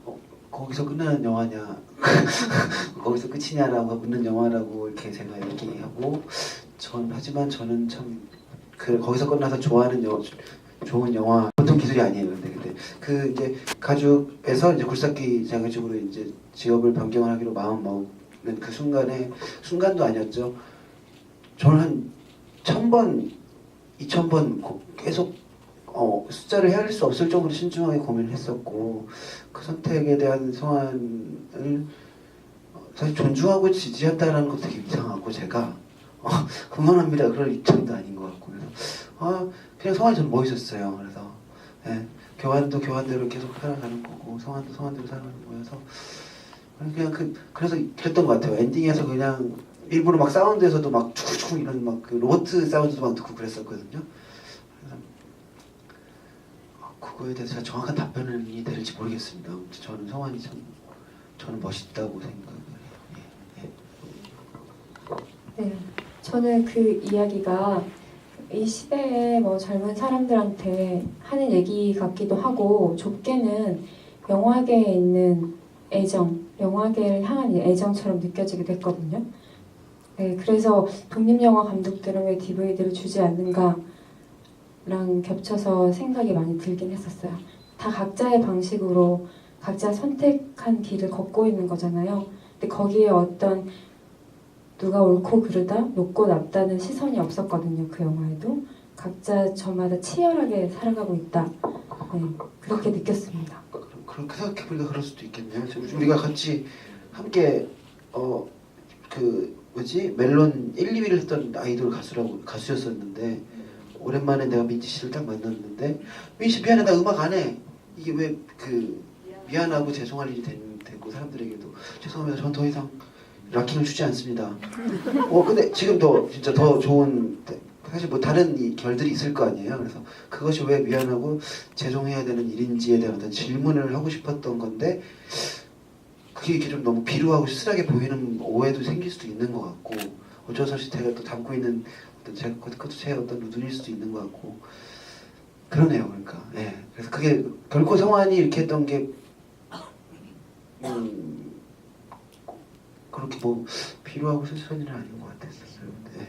거기서 끝나는 영화냐 거기서 끝이냐라고 묻는 영화라고 이렇게 제가 얘기하고, 하지만 저는 참 거기서 끝나서 좋아하는 좋은 영화 보통 기술이 아니에요. 근데 이제 가죽에서 이제 굴삭기 자격증으로 이제 직업을 변경을 하기로 마음 먹는 그 순간도 아니었죠. 저는 한 1000번, 2000번 계속 숫자를 헤아릴 수 없을 정도로 신중하게 고민을 했었고, 그 선택에 대한 성안을 사실 존중하고 지지했다라는 것도 되게 이상하고, 제가 그만합니다 그럴 입장도 아닌 것 같고, 그래서 그냥 성안이 전 멋있었어요. 그래서 교환도 교환대로 계속 살아가는 거고, 성안도 성안대로 살아가는 거여서 그냥 그래서 그랬던 것 같아요. 엔딩에서 그냥 일부러 막 사운드에서도 막 축축 이런 막 그 로봇 사운드도 막 듣고 그랬었거든요. 그래서 그거에 대해서 제가 정확한 답변이 될지 모르겠습니다. 저는 성환이 저는 멋있다고 생각을 해요. 네, 저는 그 이야기가 이 시대의 뭐 젊은 사람들한테 하는 얘기 같기도 하고, 좁게는 영화계에 있는 애정, 영화계를 향한 애정처럼 느껴지기도 했거든요. 네, 그래서 독립영화 감독들은 왜 DVD를 주지 않는가 겹쳐서 생각이 많이 들긴 했었어요. 다 각자의 방식으로 각자 선택한 길을 걷고 있는 거잖아요. 근데 거기에 어떤 누가 옳고 그르다, 높고 낮다는 시선이 없었거든요. 그 영화에도 각자 저마다 치열하게 살아가고 있다. 네, 그렇게 느꼈습니다. 그렇게 생각해보니까 그럴 수도 있겠네요. 우리가 같이 함께 그 뭐지 멜론 1, 2위를 했던 아이돌 가수였었는데 오랜만에 내가 민지 씨를 딱 만났는데 민지 씨 미안해 나 음악 안 해. 이게 왜 그 미안하고 죄송할 일이 되고 사람들에게도 죄송합니다. 전 더 이상 락킹을 주지 않습니다. 근데 지금 더 진짜 더 좋은 사실 뭐 다른 이 결들이 있을 거 아니에요. 그래서 그것이 왜 미안하고 죄송해야 되는 일인지에 대한 어떤 질문을 하고 싶었던 건데 그게 이렇게 좀 너무 비루하고 쓸쓸하게 보이는 오해도 생길 수도 있는 것 같고 어쩔 수 없이 제가 또 담고 있는 어떤 그것도 제 어떤 눈일 수도 있는 것 같고 그러네요. 그러니까 예. 그래서 그게 결코 성환이 이렇게 했던 게 그렇게 뭐 비루하고 쓸쓸한 일은 아닌 것 같았었어요. 네.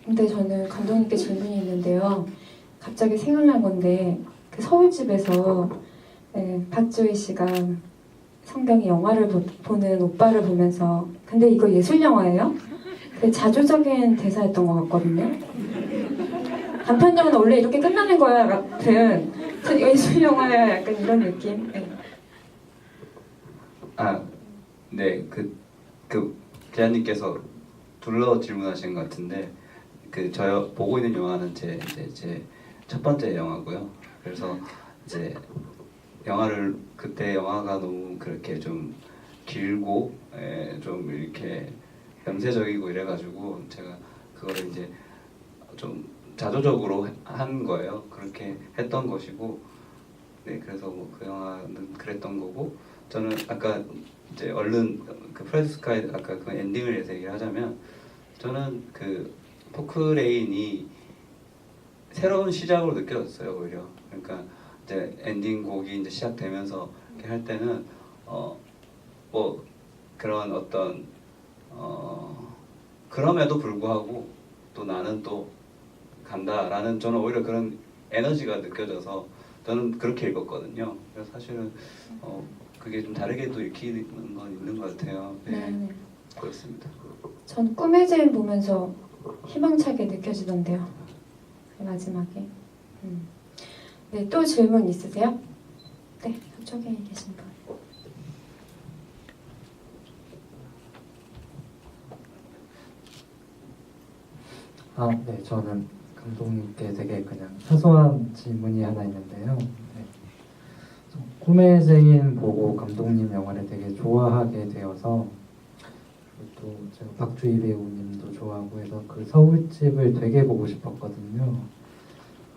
근데 저는 감독님께 질문이 있는데요. 갑자기 생각난 건데 그 서울집에서 박조희 씨가 성경이 영화를 보는 오빠를 보면서 근데 이거 예술 영화예요? 그 자조적인 대사였던 것 같거든요. 단편 영화는 원래 이렇게 끝나는 거야 같은 예술 영화야 약간 이런 느낌. 네. 네, 그 기자님께서 둘러 질문하신 것 같은데 저 보고 있는 영화는 제 첫 번째 영화고요. 그래서 이제 그때 영화가 너무 그렇게 좀 길고 좀 이렇게 염세적이고 이래가지고 제가 그거를 이제 좀 자조적으로 한 거예요. 그렇게 했던 것이고, 네, 그래서 뭐 그 영화는 그랬던 거고, 저는 아까 이제 얼른 그 프레드 스카이 아까 그 엔딩을 위해서 얘기를 하자면, 저는 그 포크레인이 새로운 시작으로 느껴졌어요. 오히려 그러니까 이제 엔딩 곡이 이제 시작되면서 이렇게 할 때는 뭐 그런 어떤 그럼에도 불구하고 또 나는 또 간다라는 저는 오히려 그런 에너지가 느껴져서 저는 그렇게 읽었거든요. 그래서 사실은 그게 좀 다르게도 읽히는 건 있는 것 같아요. 네, 네. 그렇습니다. 전 꿈의 제인 보면서 희망차게 느껴지던데요. 마지막에. 네, 또 질문 있으세요? 네, 저쪽에 계신 분. 네, 저는 감독님께 되게 그냥 사소한 질문이 하나 있는데요. 네. 꿈의 제인 보고 감독님 영화를 되게 좋아하게 되어서 또 제가 박주희 배우님도 좋아하고 해서 그 서울집을 되게 보고 싶었거든요.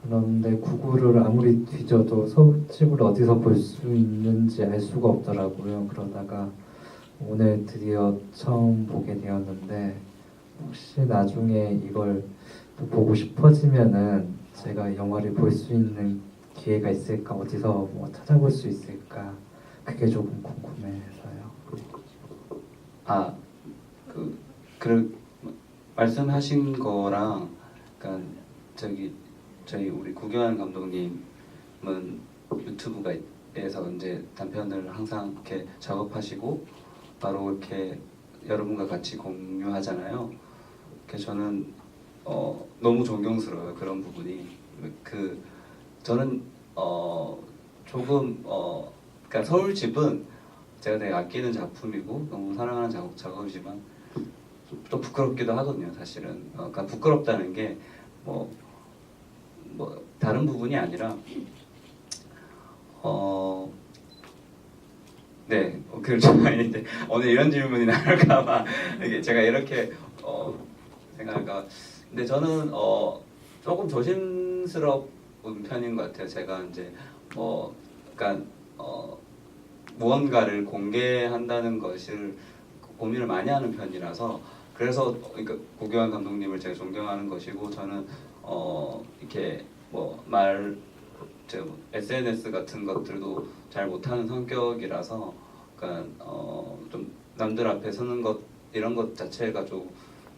그런데 구글을 아무리 뒤져도 서울집을 어디서 볼 수 있는지 알 수가 없더라고요. 그러다가 오늘 드디어 처음 보게 되었는데 혹시 나중에 이걸 또 보고 싶어지면은 제가 영화를 볼 수 있는 기회가 있을까? 어디서 뭐 찾아볼 수 있을까? 그게 조금 궁금해서요. 그 말씀하신 거랑 그러니까 저희 우리 구교환 감독님은 유튜브에서 이제 단편을 항상 이렇게 작업하시고 바로 이렇게 여러분과 같이 공유하잖아요. 그래서 저는 너무 존경스러워요. 그런 부분이 저는 조금 그러니까 서울집은 제가 되게 아끼는 작품이고 너무 사랑하는 작업이지만 또 부끄럽기도 하거든요. 사실은 그러니까 부끄럽다는 게 뭐 다른 부분이 아니라 네, 그렇죠. 이제 오늘 이런 질문이 나올까봐 이게 제가 이렇게 생각할까. 근데 저는 조금 조심스러운 편인 것 같아요. 제가 이제 그러니까 무언가를 공개한다는 것을 고민을 많이 하는 편이라서 그래서 그러니까 고교환 감독님을 제가 존경하는 것이고 저는 이렇게 SNS 같은 것들도 잘 못하는 성격이라서 그러니까 좀 남들 앞에 서는 것 이런 것 자체가 좀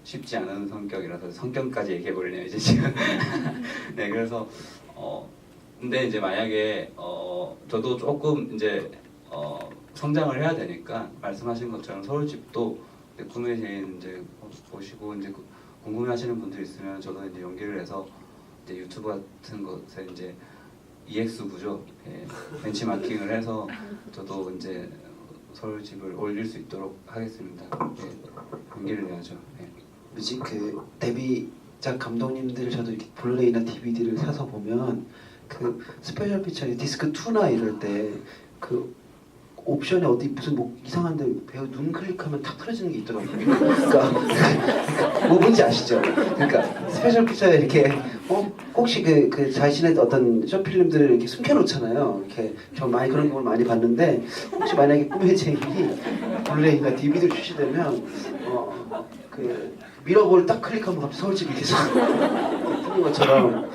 쉽지 않은 성격이라서 성격까지 얘기해 버리네요 이제 지금. 네, 그래서 근데 이제 만약에 저도 조금 이제 성장을 해야 되니까 말씀하신 것처럼 서울집도 꿈의 제인 이제 보시고 이제 궁금해하시는 분들 있으면 저도 이제 연기를 해서 이제 유튜브 같은 것에 이제 EX구죠. 예, 벤치마킹을 해서 저도 이제 서울집을 올릴 수 있도록 하겠습니다. 예, 연기를 해야죠. 예. 뭐지 그 데뷔작 감독님들 저도 이렇게 블루레이나 DVD를 사서 보면 그 스페셜 피처리 디스크 2나 이럴 때 그 옵션에 어디 무슨 뭐 이상한데 배우 눈 클릭하면 탁 틀어지는 게 있더라고요. 그러니까 뭐 뭔지 아시죠? 그러니까 스페셜 피처에 이렇게 혹시 그 자신의 어떤 쇼필름들을 이렇게 숨겨놓잖아요. 이렇게 저 많이 그런 경우를 많이 봤는데 혹시 만약에 꿈의 제인이 블루레이나 DVD를 출시되면 그 미러볼 딱 클릭하면 갑자기 서울집이 계속 뜨는 것처럼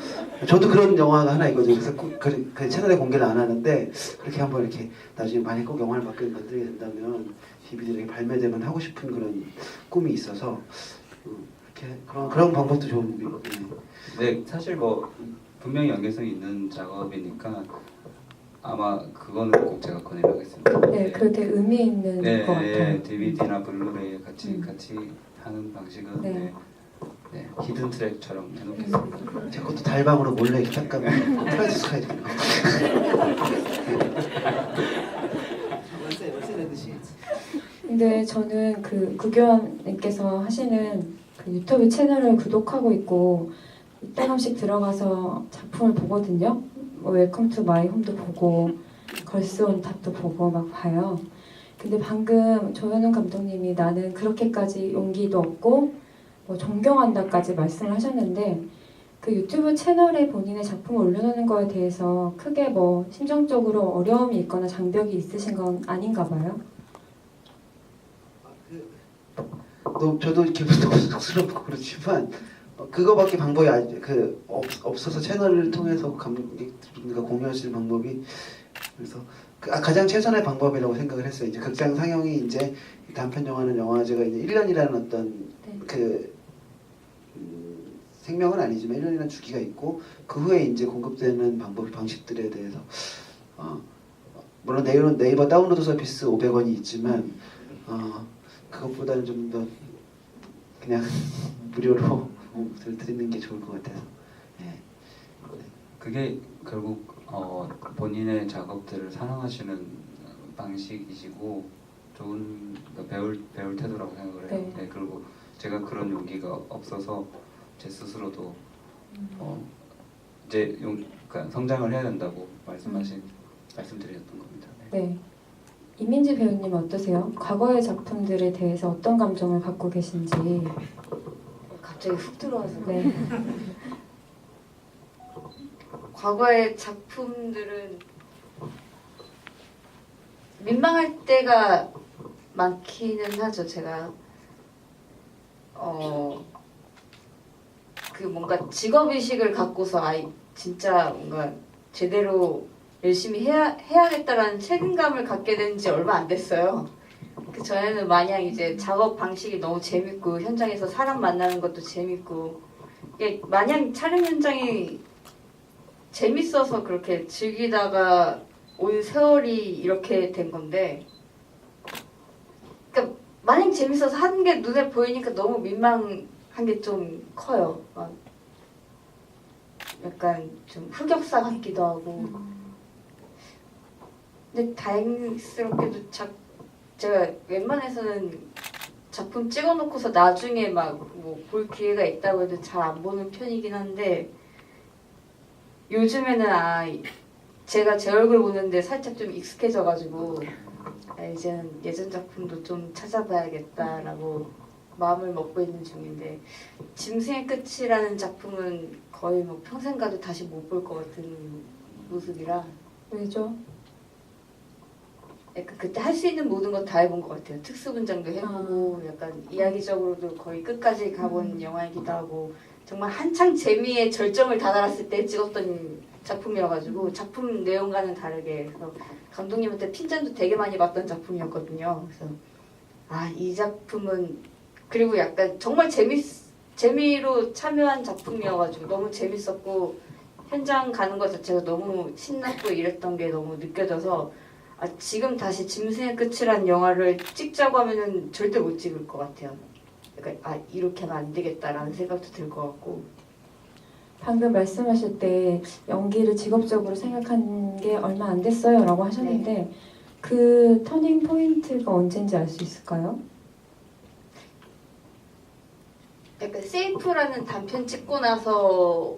저도 그런 영화가 하나 있거든요. 그래서 꼭 그 채널에 공개를 안 하는데 그렇게 한번 이렇게 나중에 만약 꼭 영화를 만들게 된다면 DVD를 발매되면 하고 싶은 그런 꿈이 있어서 이렇게 그런 방법도 좋은 것 같아요. 네, 사실 뭐 분명히 연계성이 있는 작업이니까 아마 그거는 꼭 제가 권유하겠습니다. 네, 그렇게 의미 있는 네, 것 같아요. DVD나 블루레이 같이 하는 방식은 네. 네, 히든 트랙처럼 해놓겠습니다. 제 것도 달방으로 몰래 이렇게 잠깐만 프라이드 스카이 좀 월세 내듯이. 근데 저는 그 구교원님께서 하시는 그 유튜브 채널을 구독하고 있고 이따금씩 들어가서 작품을 보거든요. 뭐 웰컴 투 마이 홈도 보고 걸스 온 탑도 보고 막 봐요. 근데 방금 조현웅 감독님이 나는 그렇게까지 용기도 없고 뭐 존경한다까지 말씀을 하셨는데 그 유튜브 채널에 본인의 작품을 올려놓는 거에 대해서 크게 뭐 심정적으로 어려움이 있거나 장벽이 있으신 건 아닌가 봐요. 저도 기분도 쑥스럽고 그렇지만 그거밖에 방법이 없어서 채널을 통해서 감독님과 공유하시는 방법이 그래서 가장 최선의 방법이라고 생각을 했어요. 이제 극장 상영이 이제 단편 영화는 영화제가 이제 1년이라는 어떤 그 생명은 아니지만 1년이라는 주기가 있고 그 후에 이제 공급되는 방식들에 대해서 물론 네이버 다운로드 서비스 500원이 있지만 그것보다는 좀 더 그냥 무료로 드리는 게 좋을 것 같아서. 네. 그게 결국 본인의 작업들을 사랑하시는 방식이시고 좋은 배울 태도라고 생각을 해요. 네. 네, 그리고 제가 그런 용기가 없어서 제 스스로도 이제 그러니까 성장을 해야 된다고 말씀드렸던 겁니다. 네. 네. 이민지 배우님 어떠세요? 과거의 작품들에 대해서 어떤 감정을 갖고 계신지. 갑자기 훅 들어와서. 네. 과거의 작품들은 민망할 때가 많기는 하죠. 제가 그 뭔가 직업의식을 갖고서 진짜 뭔가 제대로 열심히 해야겠다라는 책임감을 갖게 된 지 얼마 안 됐어요. 그 전에는 마냥 이제 작업 방식이 너무 재밌고 현장에서 사람 만나는 것도 재밌고 이게 마냥 촬영 현장이 재밌어서 그렇게 즐기다가 온 세월이 이렇게 된 건데 그러니까 마냥 재밌어서 하는 게 눈에 보이니까 너무 민망한 게 좀 커요. 막 약간 좀 흑역사 같기도 하고 근데 다행스럽게도 제가 웬만해서는 작품 찍어놓고서 나중에 막 뭐 볼 기회가 있다고 해도 잘 안 보는 편이긴 한데 요즘에는 제가 제 얼굴 보는데 살짝 좀 익숙해져가지고 이제는 예전 작품도 좀 찾아봐야겠다라고 마음을 먹고 있는 중인데 짐승의 끝이라는 작품은 거의 뭐 평생 가도 다시 못 볼 것 같은 모습이라 왜죠? 약간 그때 할 수 있는 모든 거 다 해본 것 같아요. 특수분장도 해보고 약간 이야기적으로도 거의 끝까지 가본 영화이기도 하고 정말 한창 재미의 절정을 다다랐을 때 찍었던 작품이어가지고 작품 내용과는 다르게 그래서 감독님한테 핀잔도 되게 많이 받던 작품이었거든요. 그래서 이 작품은 그리고 약간 정말 재미로 참여한 작품이어가지고 너무 재밌었고 현장 가는 것 자체가 너무 신났고 이랬던 게 너무 느껴져서 지금 다시 짐승의 끝이란 영화를 찍자고 하면은 절대 못 찍을 것 같아요. 그러니까 이렇게 하면 안 되겠다라는 생각도 들 것 같고. 방금 말씀하실 때 연기를 직업적으로 생각한 게 얼마 안 됐어요 라고 하셨는데 그 터닝 포인트가 언젠지 알 수 있을까요? 약간 세이프라는 단편 찍고 나서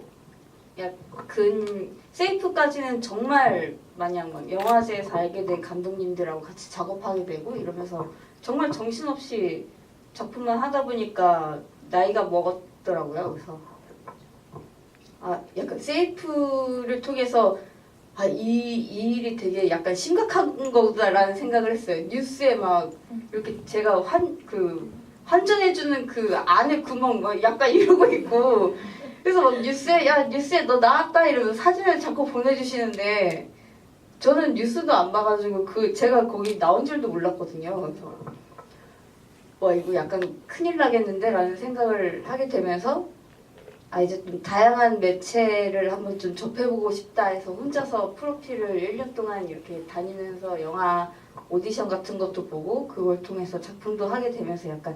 세이프까지는 정말 마냥 막 영화제에서 알게 된 감독님들하고 같이 작업하게 되고 이러면서 정말 정신없이 작품만 하다 보니까 나이가 먹었더라고요. 그래서 약간 세이프를 통해서 이 일이 되게 약간 심각한 거구나라는 생각을 했어요. 뉴스에 막 이렇게 제가 환전해주는 그 안에 구멍 막 약간 이러고 있고 그래서 막 뉴스에 너 나왔다 이러면서 사진을 자꾸 보내주시는데 저는 뉴스도 안 봐가지고 제가 거기 나온 줄도 몰랐거든요. 그래서 이거 약간 큰일 나겠는데 라는 생각을 하게 되면서 이제 좀 다양한 매체를 한번 좀 접해보고 싶다 해서 혼자서 프로필을 1년 동안 이렇게 다니면서 영화 오디션 같은 것도 보고 그걸 통해서 작품도 하게 되면서 약간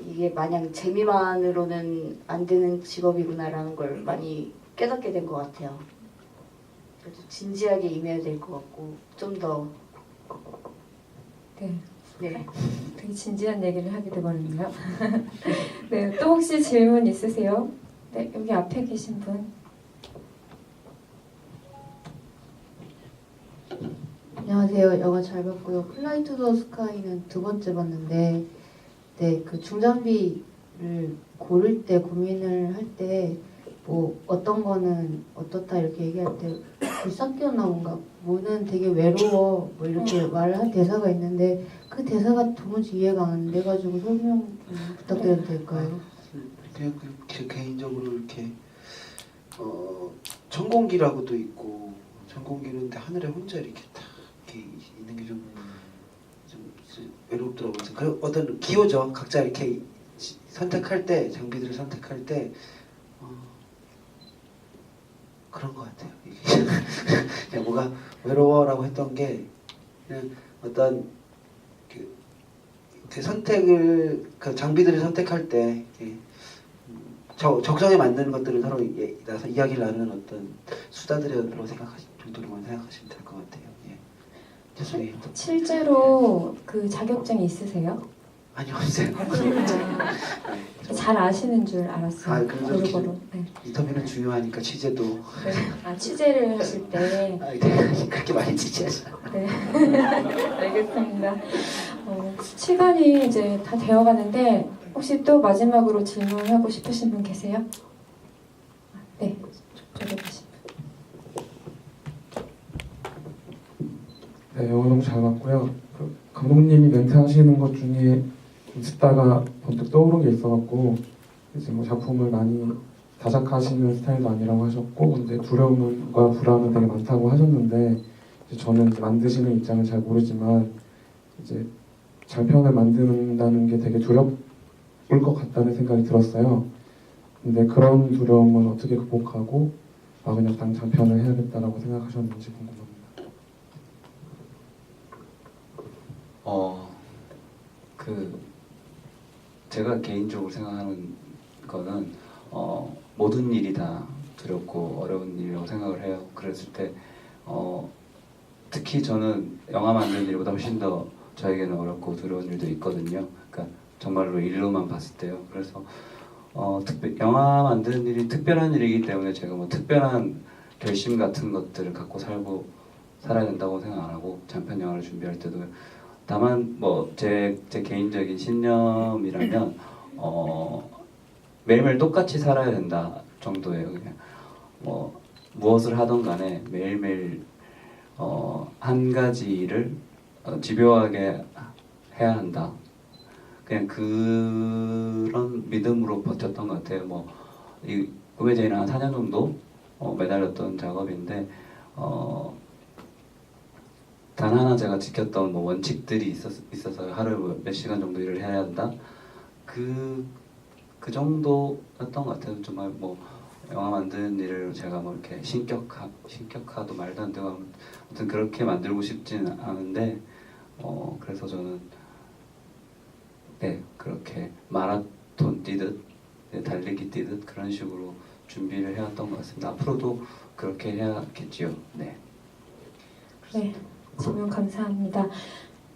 이게 마냥 재미만으로는 안 되는 직업이구나라는 걸 많이 깨닫게 된 것 같아요. 그래서 진지하게 임해야 될 것 같고 좀 더 네. 되게 진지한 얘기를 하게 돼버렸네요. 네, 또 혹시 질문 있으세요? 네, 여기 앞에 계신 분. 안녕하세요. 영화 잘 봤고요. 플라이 투 더 스카이는 2번째 봤는데 그 중장비를 고를 때 고민을 할 때 뭐 어떤 거는 어떻다 이렇게 얘기할 때 불쌍기였나 뭔가 뭐는 되게 외로워 뭐 이렇게 말을 한 대사가 있는데 그 대사가 도무지 이해가 안 돼가지고 설명 좀 부탁드려도 될까요? 그냥 개인적으로 이렇게 천공기라고도 있고 천공기는데 하늘에 혼자 이렇게 딱 이렇게 있는 게 좀 외롭더라고요. 그 어떤 기호죠. 각자 이렇게 선택할 때 장비들을 선택할 때 그런 것 같아요. 이게 그냥 뭐가 외로워라고 했던 게 그냥 어떤 그 선택을 그 장비들을 선택할 때 적성에 맞는 것들을 서로 이야기를 나누는 어떤 수다들이라고 정도로만 생각하시면 될 것 같아요. 예. 죄송해요. 실제로 그 자격증이 있으세요? 아니요, 없어요. 잘 아시는 줄 알았어요. 그래서 고루고루. 네. 인터뷰는 중요하니까 취재도. 네. 취재를 하실 때. 그렇게 많이 취재하지 않아요. 네. 알겠습니다. 시간이 이제 다 되어가는데 혹시 또 마지막으로 질문하고 싶으신 분 계세요? 네, 저쪽에 계신 분. 네, 영화 너무 잘 봤고요. 감독님이 멘트 하시는 것 중에 듣다가 번뜩 떠오른 게 있어갖고 이제 뭐 작품을 많이 다작하시는 스타일도 아니라고 하셨고 근데 두려움과 불안은 되게 많다고 하셨는데 이제 저는 이제 만드시는 입장을 잘 모르지만 이제 장편을 만든다는 게 되게 두려울 것 같다는 생각이 들었어요. 근데 그런 두려움은 어떻게 극복하고 그냥 장편을 해야겠다라고 생각하셨는지 궁금합니다. 제가 개인적으로 생각하는 거는 모든 일이 다 두렵고 어려운 일이라고 생각을 해요. 그랬을 때 특히 저는 영화 만드는 일보다 훨씬 더 저에게는 어렵고 두려운 일도 있거든요. 그러니까 정말로 일로만 봤을 때요. 그래서 영화 만드는 일이 특별한 일이기 때문에 제가 뭐 특별한 결심 같은 것들을 갖고 살아야 된다고 생각 안 하고 장편 영화를 준비할 때도 다만 뭐 제 개인적인 신념이라면 매일매일 똑같이 살아야 된다 정도예요. 그냥 뭐 무엇을 하던 간에 매일매일 한 가지 일을 집요하게 해야 한다. 그냥 그런 믿음으로 버텼던 것 같아요. 뭐 이 꿈의 제이는 한 4년 정도 매달렸던 작업인데 단 하나 제가 지켰던 뭐 원칙들이 있어서 하루에 몇 시간 정도 일을 해야 한다. 그 정도였던 것 같아요. 정말 뭐 영화 만드는 일을 제가 뭐 이렇게 신격화도 말도 안 되고 아무튼 그렇게 만들고 싶진 않은데 그래서 저는 네 그렇게 마라톤 뛰듯 네, 달리기 뛰듯 그런 식으로 준비를 해왔던 것 같습니다. 앞으로도 그렇게 해야겠지요. 네. 네, 질문 감사합니다.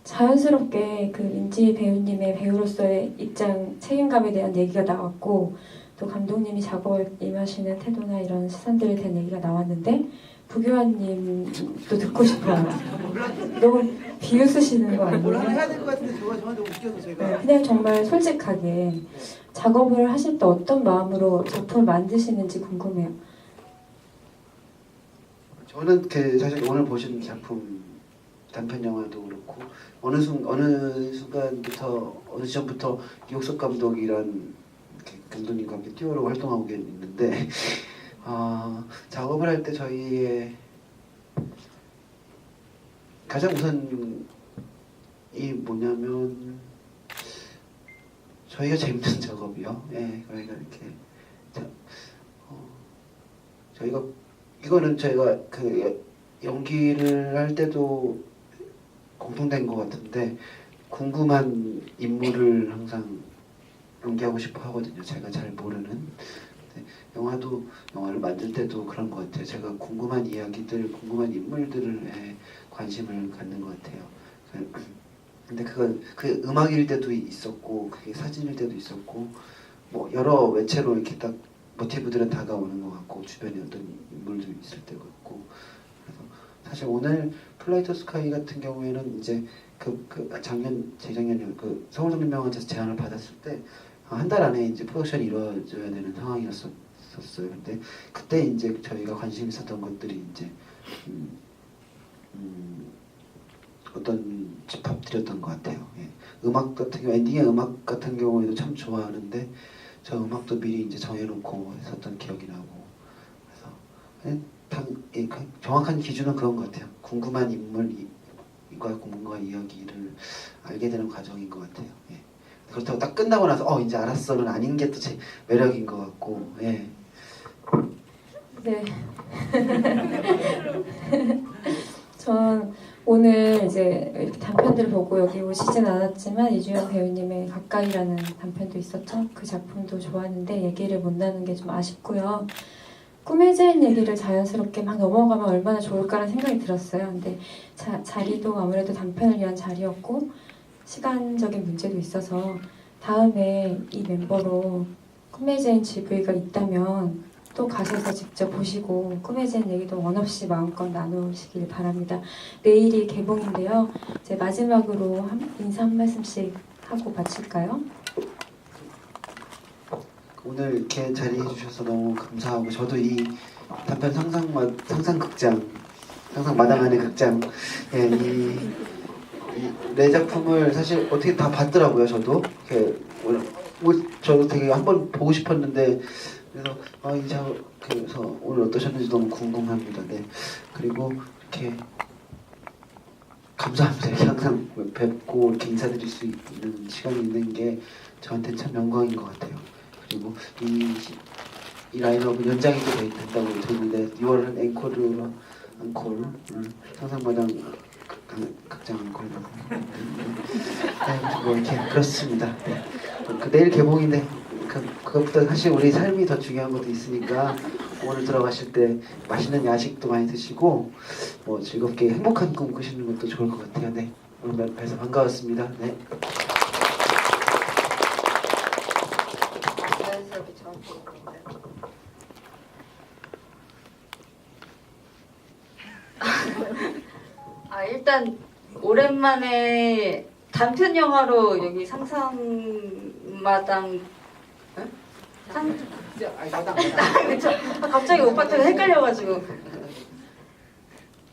자연스럽게 그 민지 배우님의 배우로서의 입장, 책임감에 대한 얘기가 나왔고 또 감독님이 작업을 임하시는 태도나 이런 시선들에 대한 얘기가 나왔는데 부교환님도 듣고 싶어요. 너무 비웃으시는 거 뭘 하나 아니에요? 해야 될 것 같은데 저한테 웃겨서 제가 네, 그냥 정말 솔직하게 작업을 하실 때 어떤 마음으로 작품을 만드시는지 궁금해요. 저는 그 사실 오늘 보신 작품 단편 영화도 그렇고 어느 순간부터 어느 시점부터 이옥석 감독이란 감독님과 함께 듀오로 활동하고 있는데 작업을 할 때 저희의 가장 우선이 뭐냐면 저희가 재밌는 작업이요. 예, 저희가 이렇게 저희가 이거는 저희가 그 연기를 할 때도 공통된 것 같은데 궁금한 인물을 항상 연기하고 싶어 하거든요. 제가 잘 모르는. 영화를 만들 때도 그런 것 같아요. 제가 궁금한 이야기들, 궁금한 인물들에 관심을 갖는 것 같아요. 근데 그건 그 음악일 때도 있었고, 그게 사진일 때도 있었고, 뭐 여러 매체로 이렇게 딱 모티브들은 다가오는 것 같고, 주변에 어떤 인물도 있을 때 같고. 그래서 사실 오늘 플라이 투 스카이 같은 경우에는 이제 재작년에 그 서울성림명원에서 제안을 받았을 때 한 달 안에 이제 프로덕션이 이루어져야 되는 상황이었어요. 근데 그때 이제 저희가 관심 있었던 것들이 이제 어떤 집합들이었던 것 같아요. 예. 음악 같은 경우 엔딩의 음악 같은 경우에도 참 좋아하는데 저 음악도 미리 이제 정해놓고 했었던 기억이 나고 그래서 정확한 기준은 그런 것 같아요. 궁금한 인물과 궁금한 이야기를 알게 되는 과정인 것 같아요. 예. 그렇다고 딱 끝나고 나서 이제 알았어는 아닌 게 또 제 매력인 것 같고. 예. 네. 전 오늘 이제 이렇게 단편들을 보고 여기 오시진 않았지만 이주연 배우님의 가까이라는 단편도 있었죠. 그 작품도 좋았는데 얘기를 못 나눈 게 좀 아쉽고요. 꿈의 제인 얘기를 자연스럽게 막 넘어가면 얼마나 좋을까라는 생각이 들었어요. 근데 자리도 아무래도 단편을 위한 자리였고 시간적인 문제도 있어서 다음에 이 멤버로 꿈의 제인 GV가 있다면 또 가셔서 직접 보시고 꿈의 제인 얘기도 원없이 마음껏 나누시길 바랍니다. 내일이 개봉인데요. 이제 마지막으로 인사 한 말씀씩 하고 마칠까요? 오늘 이렇게 자리해 주셔서 너무 감사하고 저도 이 단편 상상마당 안의 극장 내 작품을 사실 어떻게 다 봤더라고요. 저도 저도 되게 한번 보고 싶었는데 그래서 오늘 어떠셨는지 너무 궁금합니다. 네. 그리고 이렇게 감사합니다. 이렇게 항상 뵙고 이렇게 인사드릴 수 있는 시간이 있는 게 저한테는 참 영광인 것 같아요. 그리고 이 라인업은 연장이 또 된다고 들었는데 6월 앵콜 상상마당 극장 앵콜 뭐 이렇게 그렇습니다. 네. 내일 개봉인데 그것보다 사실 우리 삶이 더 중요한 것도 있으니까 오늘 들어가실 때 맛있는 야식도 많이 드시고 뭐 즐겁게 행복한 꿈 꾸시는 것도 좋을 것 같아요. 네. 오늘 뵈서 반가웠습니다. 네. 자연스럽게 저한테 물어볼까요? 일단 오랜만에 단편 영화로 여기 상상마당 그쵸? 갑자기 오빠한테 헷갈려가지고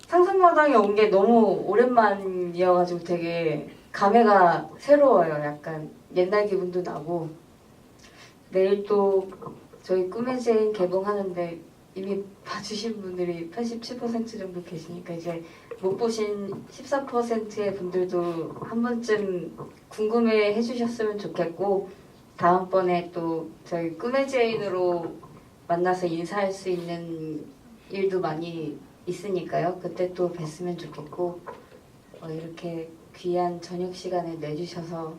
상상마당에 온 게 너무 오랜만이어가지고 되게 감회가 새로워요. 약간 옛날 기분도 나고 내일 또 저희 꿈의 제인 개봉하는데 이미 봐주신 분들이 87% 정도 계시니까 이제 못 보신 14%의 분들도 한 번쯤 궁금해 해주셨으면 좋겠고 다음번에 또 저희 꿈의 제인으로 만나서 인사할 수 있는 일도 많이 있으니까요. 그때 또 뵀으면 좋겠고 이렇게 귀한 저녁 시간을 내주셔서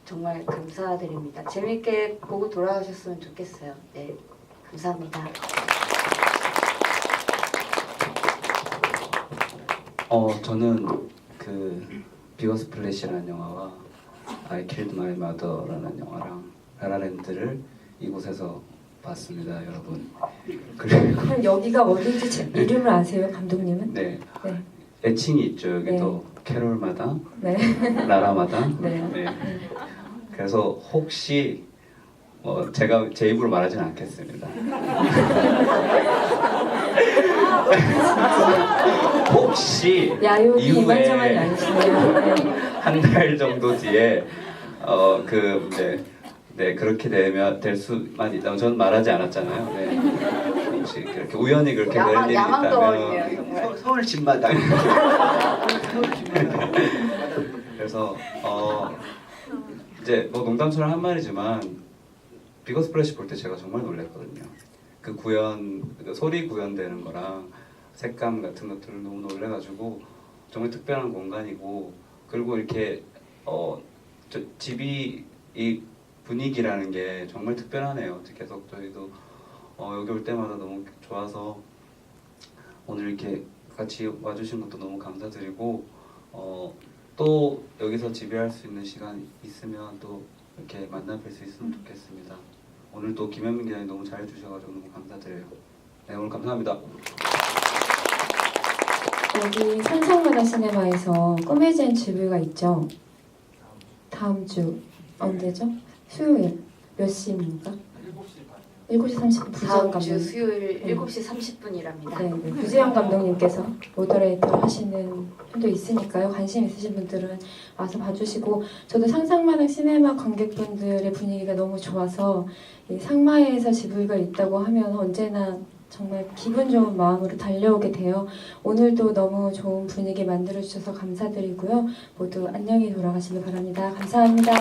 정말 감사드립니다. 재밌게 보고 돌아가셨으면 좋겠어요. 네, 감사합니다. 저는 그 비거 스플래시라는 영화와 I Killed My Mother라는 영화랑 라라랜드를 이곳에서 봤습니다, 여러분. 그리고 그럼 여기가 어딘지 이름을 아세요, 감독님은? 네, 네. 애칭이 있죠. 여기도 캐롤마당, 네. 라라마당. 네. 네. 그래서 혹시 제가 제 입으로 말하지는 않겠습니다. 혹시 야욕이 이후에 이만저만이 아니시네요. 네. 한 달 정도 뒤에 네 그렇게 되면 될 수만 있다면 저는 말하지 않았잖아요. 네. 혹시 그렇게 우연히 그렇게 될 일이 야망덩어리네요, 있다면 정말. 서울 집마당. 그래서 이제 뭐 농담처럼 한 말이지만 비거 스플래시 볼 때 제가 정말 놀랐거든요. 그 소리 구현되는 거랑 색감 같은 것들을 너무 놀래가지고 정말 특별한 공간이고 그리고 이렇게 집이 이 분위기라는 게 정말 특별하네요. 계속 저희도 여기 올 때마다 너무 좋아서 오늘 이렇게 같이 와주신 것도 너무 감사드리고 또 여기서 지배할 수 있는 시간 있으면 또 이렇게 만나 뵐 수 있으면 좋겠습니다. 오늘 또 김현민 기자님 너무 잘해주셔가지고 너무 감사드려요. 네, 오늘 감사합니다. 여기 산상마다 시네마에서 꿈의 제인 집회가 있죠. 다음 주 언제죠? 수요일 몇 시입니까? 7시 30분 부지영 다음 주 감독님. 수요일 네. 7시 30분이랍니다. 네, 네. 부지영 감독님께서 모더레이터를 하시는 분도 있으니까요. 관심 있으신 분들은 와서 봐주시고 저도 상상마당 시네마 관객분들의 분위기가 너무 좋아서 이 상마에서 지불가 있다고 하면 언제나 정말 기분 좋은 마음으로 달려오게 돼요. 오늘도 너무 좋은 분위기 만들어주셔서 감사드리고요. 모두 안녕히 돌아가시길 바랍니다. 감사합니다.